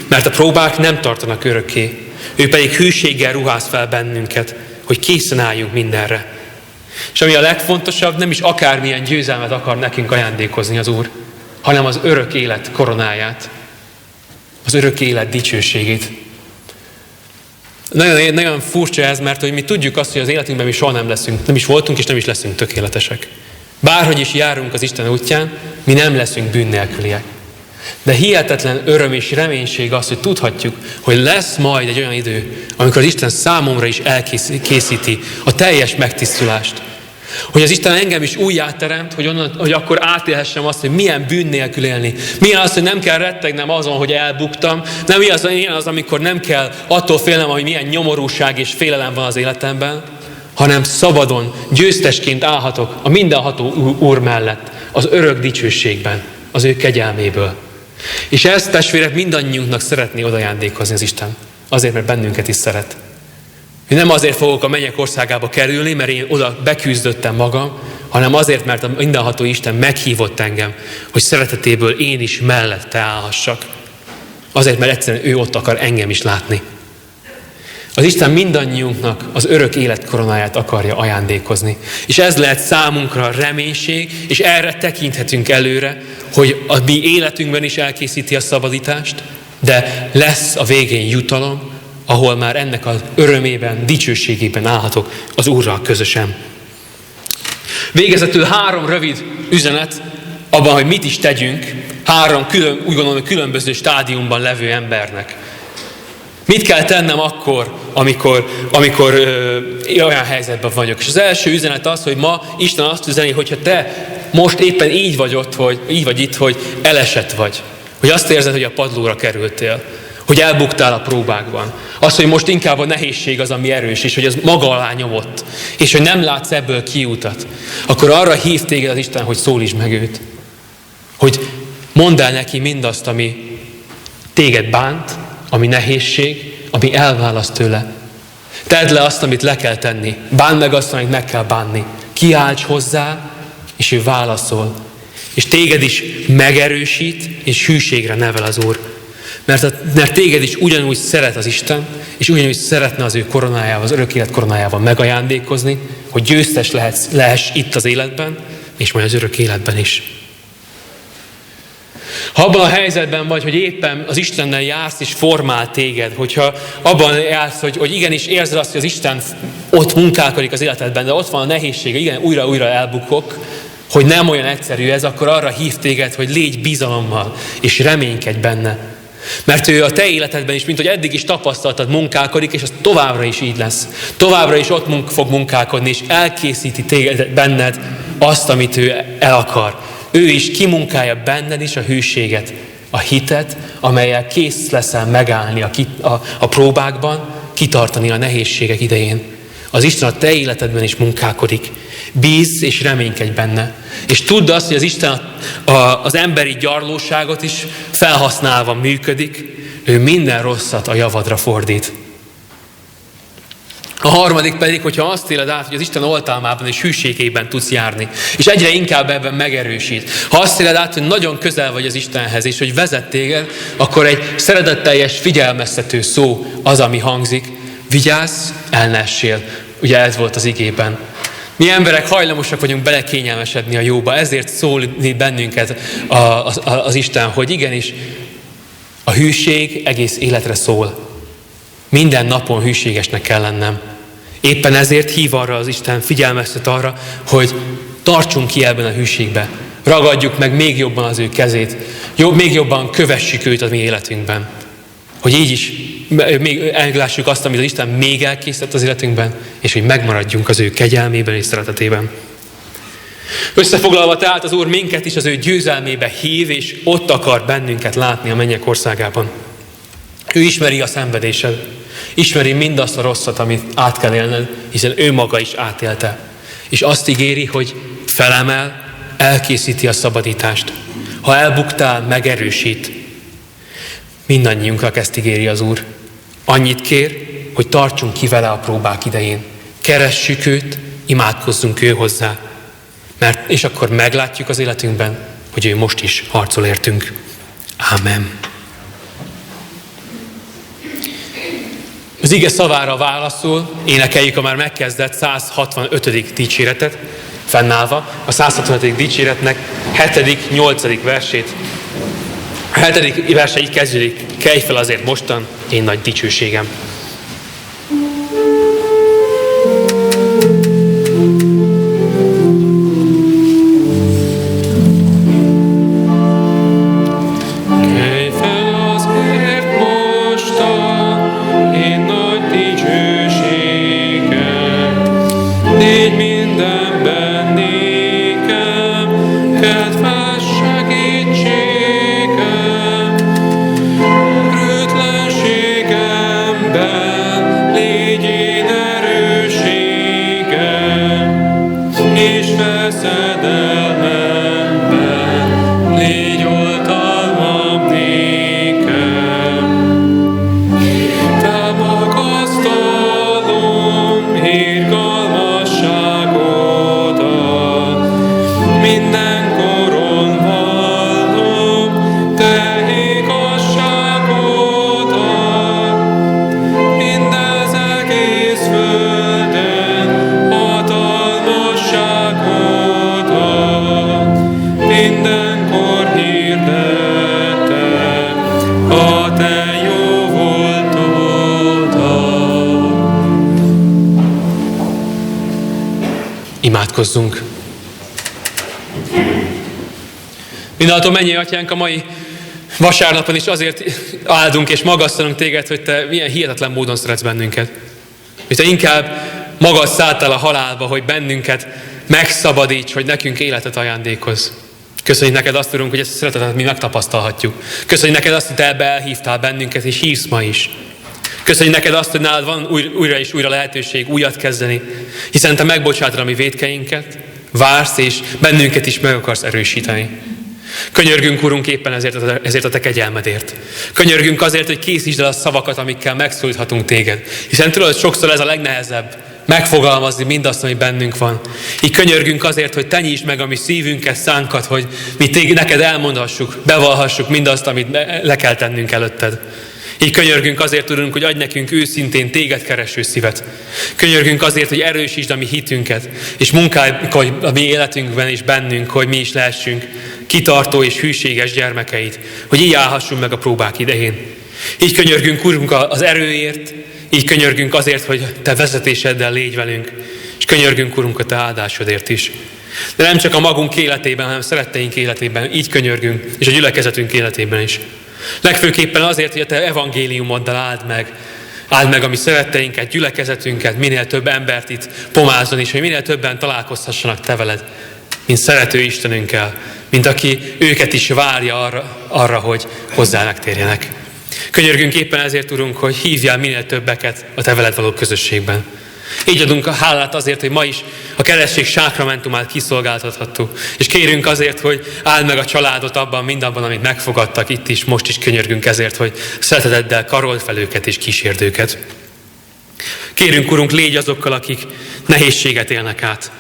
mert a próbák nem tartanak örökké. Ő pedig hűséggel ruház fel bennünket, hogy készen álljunk mindenre. És ami a legfontosabb, nem is akármilyen győzelmet akar nekünk ajándékozni az Úr, hanem az örök élet koronáját, az örök élet dicsőségét. Nagyon furcsa ez, mert hogy mi tudjuk azt, hogy az életünkben mi soha nem leszünk, nem is voltunk és nem is leszünk tökéletesek. Bárhogy is járunk az Isten útján, mi nem leszünk bűn nélküliek. De hihetetlen öröm és reménység az, hogy tudhatjuk, hogy lesz majd egy olyan idő, amikor az Isten számomra is elkészíti a teljes megtisztulást. Hogy az Isten engem is újjáteremt, hogy akkor átélhessem azt, hogy milyen bűn nélkül élni. Milyen az, hogy nem kell rettegnem azon, hogy elbuktam. Nem ilyen az, amikor nem kell attól félnem, hogy milyen nyomorúság és félelem van az életemben, hanem szabadon, győztesként állhatok a mindenható Úr mellett, az örök dicsőségben, az ő kegyelméből. És ezt, testvérek, mindannyiunknak szeretné odajándékozni az Isten. Azért, mert bennünket is szeret. Én nem azért fogok a mennyek országába kerülni, mert én oda beküzdöttem magam, hanem azért, mert a mindenható Isten meghívott engem, hogy szeretetéből én is mellette állhassak. Azért, mert egyszerűen ő ott akar engem is látni. Az Isten mindannyiunknak az örök élet koronáját akarja ajándékozni. És ez lehet számunkra reménység, és erre tekinthetünk előre, hogy a mi életünkben is elkészíti a szabadítást, de lesz a végén jutalom, ahol már ennek az örömében, dicsőségében állhatok az Úrral közösen. Végezetül 3 rövid üzenet abban, hogy mit is tegyünk 3 úgy gondolom, hogy különböző stádiumban levő embernek. Mit kell tennem akkor, amikor olyan helyzetben vagyok? És az első üzenet az, hogy ma Isten azt üzeni, hogyha te most éppen így vagy itt, hogy elesett vagy. Hogy azt érzed, hogy a padlóra kerültél. Hogy elbuktál a próbákban. Az, hogy most inkább a nehézség az, ami erős, és hogy az maga alá nyomott. És hogy nem látsz ebből kiutat. Akkor arra hív téged az Isten, hogy szólítsd meg őt. Hogy mondd el neki mindazt, ami téged bánt, ami nehézség, ami elválaszt tőle. Tedd le azt, amit le kell tenni. Bánd meg azt, amit meg kell bánni. Kiálts hozzá, és ő válaszol. És téged is megerősít, és hűségre nevel az Úr. Mert téged is ugyanúgy szeret az Isten, és ugyanúgy szeretne az ő koronájával, az örök élet koronájával megajándékozni, hogy győztes lehess itt az életben, és majd az örök életben is. Ha abban a helyzetben vagy, hogy éppen az Istennel jársz és formál téged, hogyha abban jársz, hogy igenis érzed azt, hogy az Isten ott munkálkodik az életedben, de ott van a nehézség, igen, újra elbukok, hogy nem olyan egyszerű ez, akkor arra hív téged, hogy légy bizalommal, és reménykedj benne. Mert ő a te életedben is, mint hogy eddig is tapasztaltad, munkálkodik, és az továbbra is így lesz. Továbbra is ott fog munkálkodni, és elkészíti téged benned azt, amit ő el akar. Ő is kimunkálja benned is a hűséget, a hitet, amellyel kész leszel megállni a próbákban, kitartani a nehézségek idején. Az Isten a te életedben is munkálkodik. Bízz és reménykedj benne. És tudd azt, hogy az Isten az emberi gyarlóságot is felhasználva működik. Ő minden rosszat a javadra fordít. A harmadik pedig, hogyha azt éled át, hogy az Isten oltalmában és hűségében tudsz járni, és egyre inkább ebben megerősít. Ha azt éled át, hogy nagyon közel vagy az Istenhez, és hogy vezet téged, akkor egy szeretetteljes, figyelmeztető szó az, ami hangzik. Vigyázz, el ne essél. Ugye ez volt az igében. Mi emberek hajlamosak vagyunk belekényelmesedni a jóba, ezért szólít bennünket az Isten, hogy igenis a hűség egész életre szól. Minden napon hűségesnek kell lennem. Éppen ezért hív arra az Isten, figyelmeztet arra, hogy tartsunk ki ebben a hűségbe. Ragadjuk meg még jobban az ő kezét. Még jobban kövessük őt a mi életünkben. Hogy így is meglássuk azt, amit az Isten még elkészített az életünkben, és hogy megmaradjunk az ő kegyelmében és szeretetében. Összefoglalva tehát az Úr minket is az ő győzelmébe hív, és ott akar bennünket látni a mennyek országában. Ő ismeri a szenvedésed, ismeri mindazt a rosszat, amit át kell élned, hiszen ő maga is átélte. És azt ígéri, hogy felemel, elkészíti a szabadítást. Ha elbuktál, megerősít. Mindannyiunknak ezt ígéri az Úr. Annyit kér, hogy tartsunk ki vele a próbák idején. Keressük őt, imádkozzunk ő hozzá. És akkor meglátjuk az életünkben, hogy ő most is harcol értünk. Ámen. Az ige szavára válaszul énekeljük a már megkezdett 165. dicséretet, fennállva. A 165. dicséretnek 7.-8. versét. A 7. verse így kezdődik: kelj fel azért mostan, én nagy dicsőségem. Imádkozzunk. Mindenható mennyei Atyánk, a mai vasárnapon is azért áldunk és magasztalunk téged, hogy te milyen hihetetlen módon szeretsz bennünket. És te inkább magad szálltál a halálba, hogy bennünket megszabadíts, hogy nekünk életet ajándékozz. Köszönjük neked azt, Urunk, hogy ezt a szeretetet mi megtapasztalhatjuk. Köszönjük neked azt, hogy te ebbe elhívtál bennünket, és hívsz ma is. Köszönjük neked azt, hogy nálad van újra és újra lehetőség újat kezdeni, hiszen te megbocsátod a mi vétkeinket, vársz, és bennünket is meg akarsz erősíteni. Könyörgünk, Urunk, éppen ezért a te kegyelmedért. Könyörgünk azért, hogy készítsd el a szavakat, amikkel megszólíthatunk téged. Hiszen tudod, sokszor ez a legnehezebb, megfogalmazni mindazt, ami bennünk van. Így könyörgünk azért, hogy te nyisd meg a mi szívünket, szánkat, hogy mi neked elmondhassuk, bevallhassuk mindazt, amit le kell tennünk előtted. Így könyörgünk azért, Urunk, hogy adj nekünk őszintén téged kereső szívet. Könyörgünk azért, hogy erősítsd a mi hitünket, és munkálkodj a mi életünkben és bennünk, hogy mi is lehessünk kitartó és hűséges gyermekeid, hogy így állhassunk meg a próbák idején. Így könyörgünk, Urunk, az erőért, így könyörgünk azért, hogy te vezetéseddel légy velünk, és könyörgünk, Urunk, a te áldásodért is. De nem csak a magunk életében, hanem szeretteink életében, így könyörgünk, és a gyülekezetünk életében is. Legfőképpen azért, hogy a te evangéliumoddal áld meg a mi szeretteinket, gyülekezetünket, minél több embert itt pomázon is, hogy minél többen találkozhassanak te veled, mint szerető Istenünkkel, mint aki őket is várja arra, hogy hozzá megtérjenek. Könyörgünk éppen ezért, Urunk, hogy hívjál minél többeket a te veled való közösségben. Így adunk a hálát azért, hogy ma is a keresztség sákramentumát kiszolgáltathattuk. És kérünk azért, hogy áld meg a családot abban, mindabban, amit megfogadtak itt is, most is könyörgünk ezért, hogy szereteteddel karold fel őket és kísérd őket. Kérünk, Urunk, légy azokkal, akik nehézséget élnek át.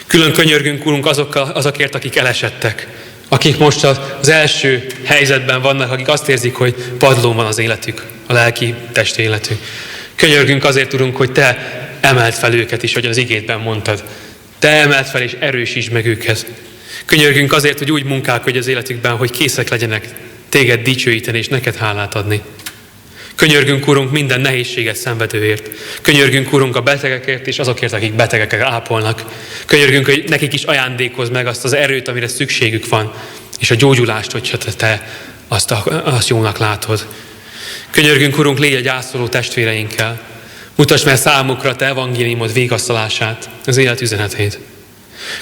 Külön könyörgünk, Urunk, azokért, akik elesettek, akik most az első helyzetben vannak, akik azt érzik, hogy padlón van az életük, a lelki testi életük. Könyörgünk azért, Urunk, hogy te emeld fel őket is, hogy az igédben mondtad. Te emeld fel és erősítsd meg őket. Könyörgünk azért, hogy úgy munkálkodj az életükben, hogy készek legyenek téged dicsőíteni és neked hálát adni. Könyörgünk, Urunk, minden nehézséget szenvedőért. Könyörgünk, Urunk, a betegekért és azokért, akik betegeket ápolnak. Könyörgünk, hogy nekik is ajándékozz meg azt az erőt, amire szükségük van, és a gyógyulást, hogyha te azt jónak látod. Könyörgünk, Urunk, légy a gyászoló testvéreinkkel. Mutasd meg számukra te evangéliumod végasztalását, az élet üzenetét.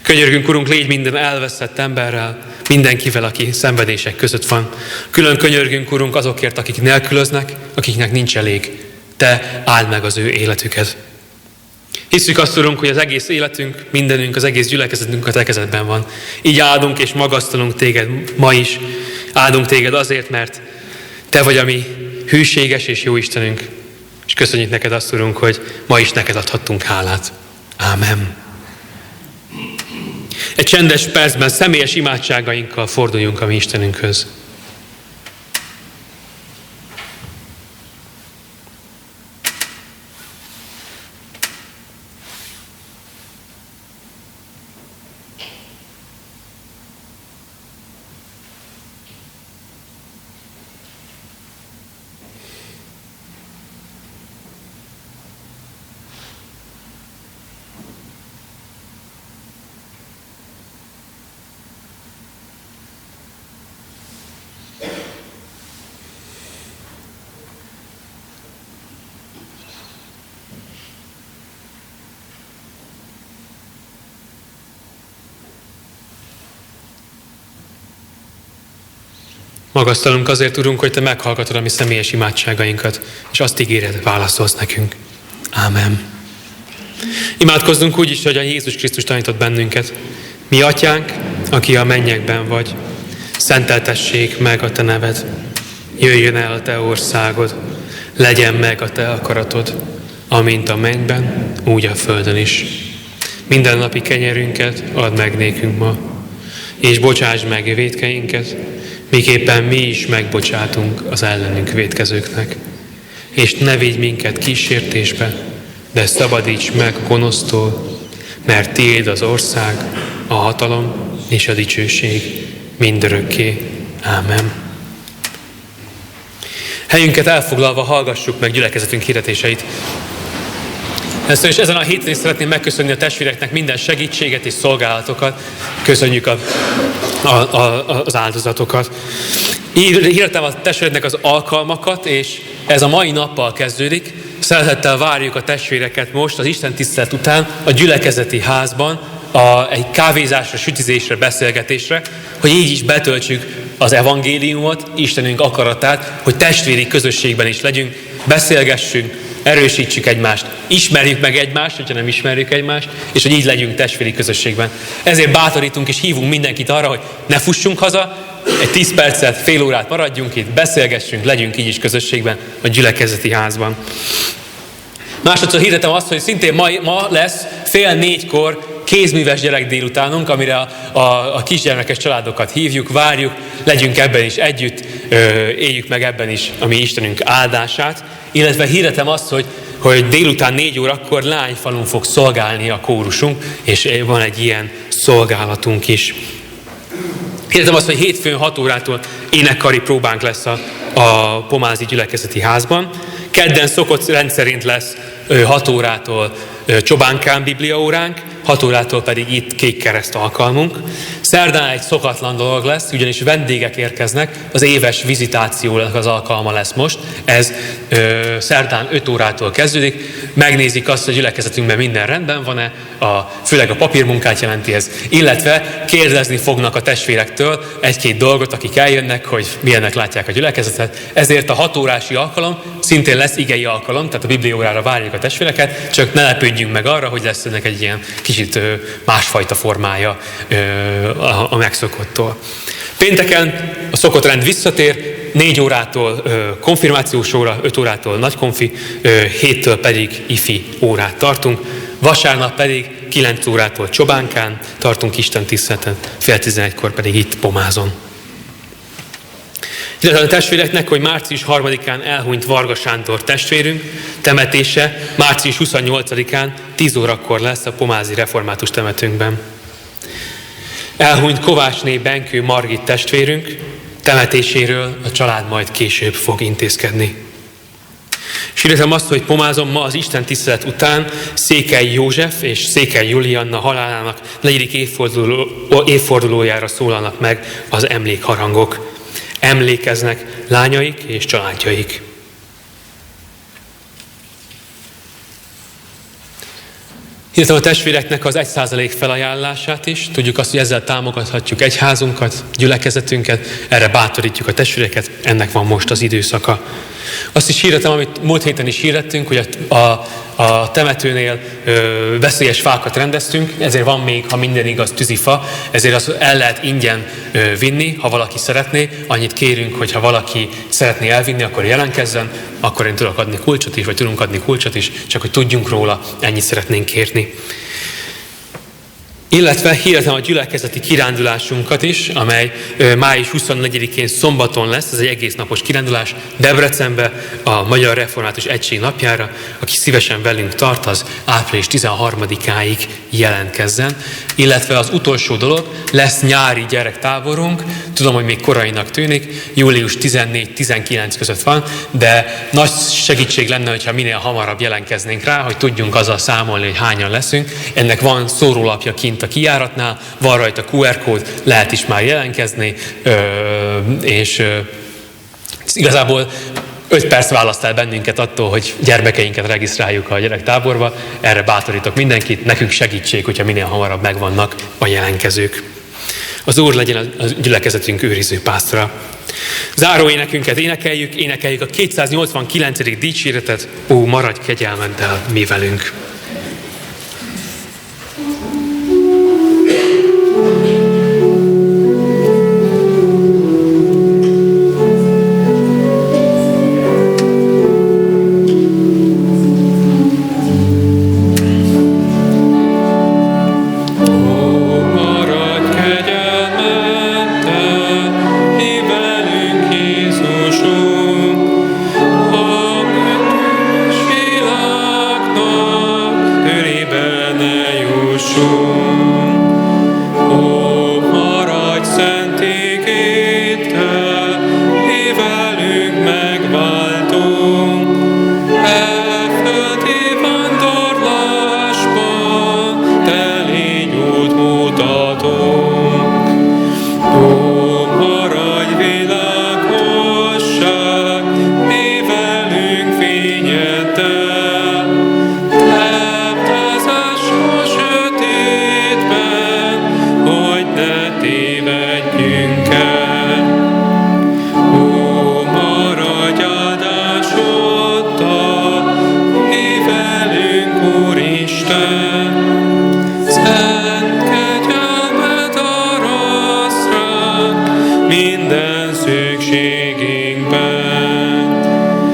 Könyörgünk, Urunk, légy minden elveszett emberrel, mindenkivel, aki szenvedések között van. Külön könyörgünk, Urunk, azokért, akik nélkülöznek, akiknek nincs elég. Te áld meg az ő életüket. Hisszük azt, Urunk, hogy az egész életünk, mindenünk, az egész gyülekezetünk a te kezedben van. Így áldunk és magasztalunk téged ma is. Áldunk téged azért, mert te vagy a mi hűséges és jó Istenünk. És köszönjük neked azt, Urunk, hogy ma is neked adhattunk hálát. Ámen. Egy csendes percben személyes imádságainkkal forduljunk a mi Istenünkhöz. Magasztalunk azért, Urunk, hogy te meghallgatod a mi személyes imádságainkat, és azt ígéred, válaszolsz nekünk. Ámen. Imádkozzunk úgy is, hogy a Jézus Krisztus tanított bennünket. Mi Atyánk, aki a mennyekben vagy, szenteltessék meg a te neved. Jöjjön el a te országod, legyen meg a te akaratod, amint a mennyben, úgy a földön is. Mindennapi kenyerünket add meg nékünk ma, és bocsásd meg vétkeinket, miképpen mi is megbocsátunk az ellenünk vétkezőknek. És ne vigy minket kísértésbe, de szabadíts meg a gonosztól, mert tiéd az ország, a hatalom és a dicsőség mindörökké. Ámen. Helyünket elfoglalva hallgassuk meg gyülekezetünk hirdetéseit. Először is ezen a héten is szeretném megköszönni a testvéreknek minden segítséget és szolgálatokat. Köszönjük az áldozatokat. Hirdettem a testvéreknek az alkalmakat, és ez a mai nappal kezdődik. Szeretettel várjuk a testvéreket most az Isten tisztelet után a gyülekezeti házban, egy kávézásra, sütizésre, beszélgetésre, hogy így is betöltsük az evangéliumot, Istenünk akaratát, hogy testvéri közösségben is legyünk, beszélgessünk, erősítsük egymást, ismerjük meg egymást, hogyha nem ismerjük egymást, és hogy így legyünk testvéri közösségben. Ezért bátorítunk és hívunk mindenkit arra, hogy ne fussunk haza, egy 10 percet, fél órát maradjunk itt, beszélgessünk, legyünk így is közösségben a gyülekezeti házban. Másodszor hirdetem azt, hogy szintén ma lesz 3:30 kézműves gyerek délutánunk, amire a kisgyermekes családokat hívjuk, várjuk, legyünk ebben is együtt, éljük meg ebben is a mi Istenünk áldását. Illetve hirdetem azt, hogy délután 4 órakor Lányfalun fog szolgálni a kórusunk, és van egy ilyen szolgálatunk is. Hirdetem azt, hogy hétfőn 6 órától énekkari próbánk lesz a Pomázi gyülekezeti házban. Kedden szokott rendszerint lesz 6 órától Csobánkán bibliaóránk, 6 órától pedig itt Kék Kereszt alkalmunk. Szerdán egy szokatlan dolog lesz, ugyanis vendégek érkeznek, az éves vizitációnak az alkalma lesz most. Ez szerdán 5 órától kezdődik. Megnézik azt, hogy a gyülekezetünkben minden rendben van-e, főleg a papírmunkát jelenti ez, illetve kérdezni fognak a testvérektől egy-két dolgot, akik eljönnek, hogy milyennek látják a gyülekezetet. Ezért a 6 órási alkalom szintén lesz igei alkalom, tehát a bibliaórára várjuk a testvéreket, csak ne lepődjünk meg arra, hogy lesz ennek egy ilyen kicsit másfajta formája a megszokottól. Pénteken a szokott rend visszatér, 4 órától konfirmációs óra, 5 órától nagykonfi, 7-től pedig ifi órát tartunk. Vasárnap pedig 9 órától Csobánkán tartunk Isten tiszteletet, 10:30 pedig itt Pomázon. Illetve a testvéreknek, hogy március 3-án elhunyt Varga Sándor testvérünk temetése március 28-án 10 órakor lesz a Pomázi református temetőnkben. Elhunyt Kovácsné Benkő Margit testvérünk temetéséről a család majd később fog intézkedni. És hirdetem azt, hogy Pomázon ma az Isten tisztelet után Székely József és Székely Julianna halálának 4. évfordulójára szólalnak meg az emlékharangok. Emlékeznek lányaik és családjaik. Hirdetem a testvéreknek az 1% felajánlását is. Tudjuk azt, hogy ezzel támogathatjuk egyházunkat, gyülekezetünket, erre bátorítjuk a testvéreket, ennek van most az időszaka. Azt is hirdetem, amit múlt héten is hirdettünk, hogy a temetőnél veszélyes fákat rendeztünk, ezért van még, ha minden igaz, tűzifa, ezért azt el lehet ingyen vinni, ha valaki szeretné. Annyit kérünk, hogy ha valaki szeretné elvinni, akkor jelentkezzen, akkor én tudok adni kulcsot is, vagy tudunk adni kulcsot is, csak hogy tudjunk róla, ennyit szeretnénk kérni. Illetve hirdetem a gyülekezeti kirándulásunkat is, amely május 24-én szombaton lesz, ez egy egész napos kirándulás Debrecenbe, a Magyar Református Egység napjára. Aki szívesen velünk tart, az április 13-áig jelentkezzen. Illetve az utolsó dolog, lesz nyári gyerektáborunk, tudom, hogy még korainak tűnik, július 14-19 között van, de nagy segítség lenne, hogyha minél hamarabb jelentkeznénk rá, hogy tudjunk azzal számolni, hogy hányan leszünk. Ennek van szórólapja kint a kijáratnál, van rajta QR kód, lehet is már jelentkezni, és igazából 5 perc választ el bennünket attól, hogy gyermekeinket regisztráljuk a gyerektáborba. Erre bátorítok mindenkit, nekünk segítség, hogyha minél hamarabb megvannak a jelentkezők. Az Úr legyen a gyülekezetünk őriző pásztora. Záró énekünket énekeljük a 289. dicséretet, Ó, maradj kegyelmeddel mi velünk. Világnak maradj világosság, mi velünk fényeddel, lepezess a sötétben, hogy ne tévedjünk el. Ó, maradj áldásoddal, mi velünk, Úristen, szent kegyelmed arasz ránk minden szükségünkben.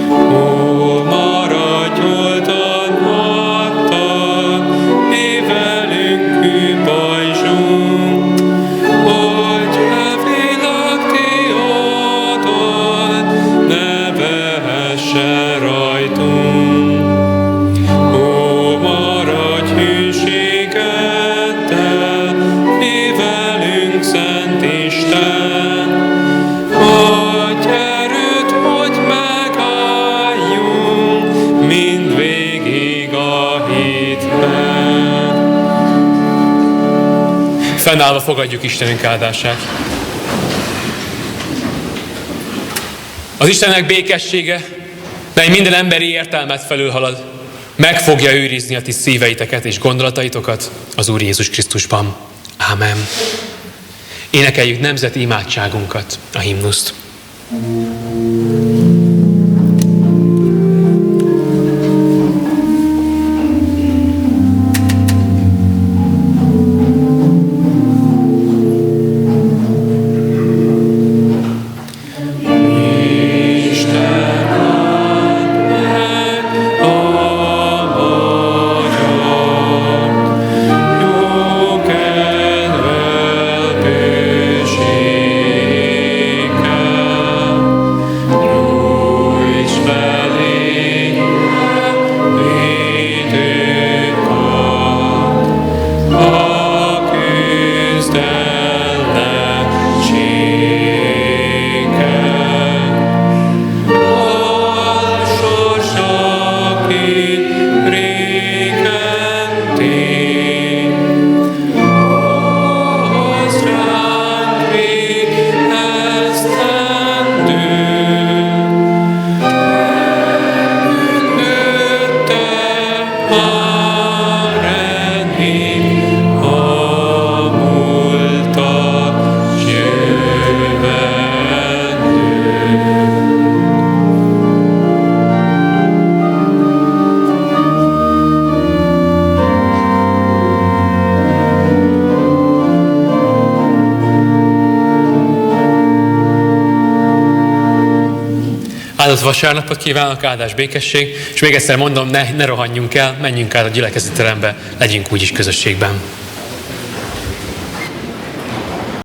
Ó, maradj oldalmattal, mi velünk kőpajzsunk, hogy a világ tiéd, ne vehessen rajtunk. Ó, maradj hűségeddel, mi velünk, Szent Isten, adj erőt, hogy megálljunk mindvégig a hitben. Fennállva fogadjuk Istenünk áldását. Az Istennek békessége, mely minden emberi értelmet felülhalad, meg fogja őrizni a ti szíveiteket és gondolataitokat az Úr Jézus Krisztusban. Ámen. Énekeljük nemzeti imádságunkat, a himnuszt. Áldott vasárnapot kívánok, áldás, békesség, és még egyszer mondom, ne rohanjunk el, menjünk át a gyülekezeti terembe, legyünk úgyis közösségben.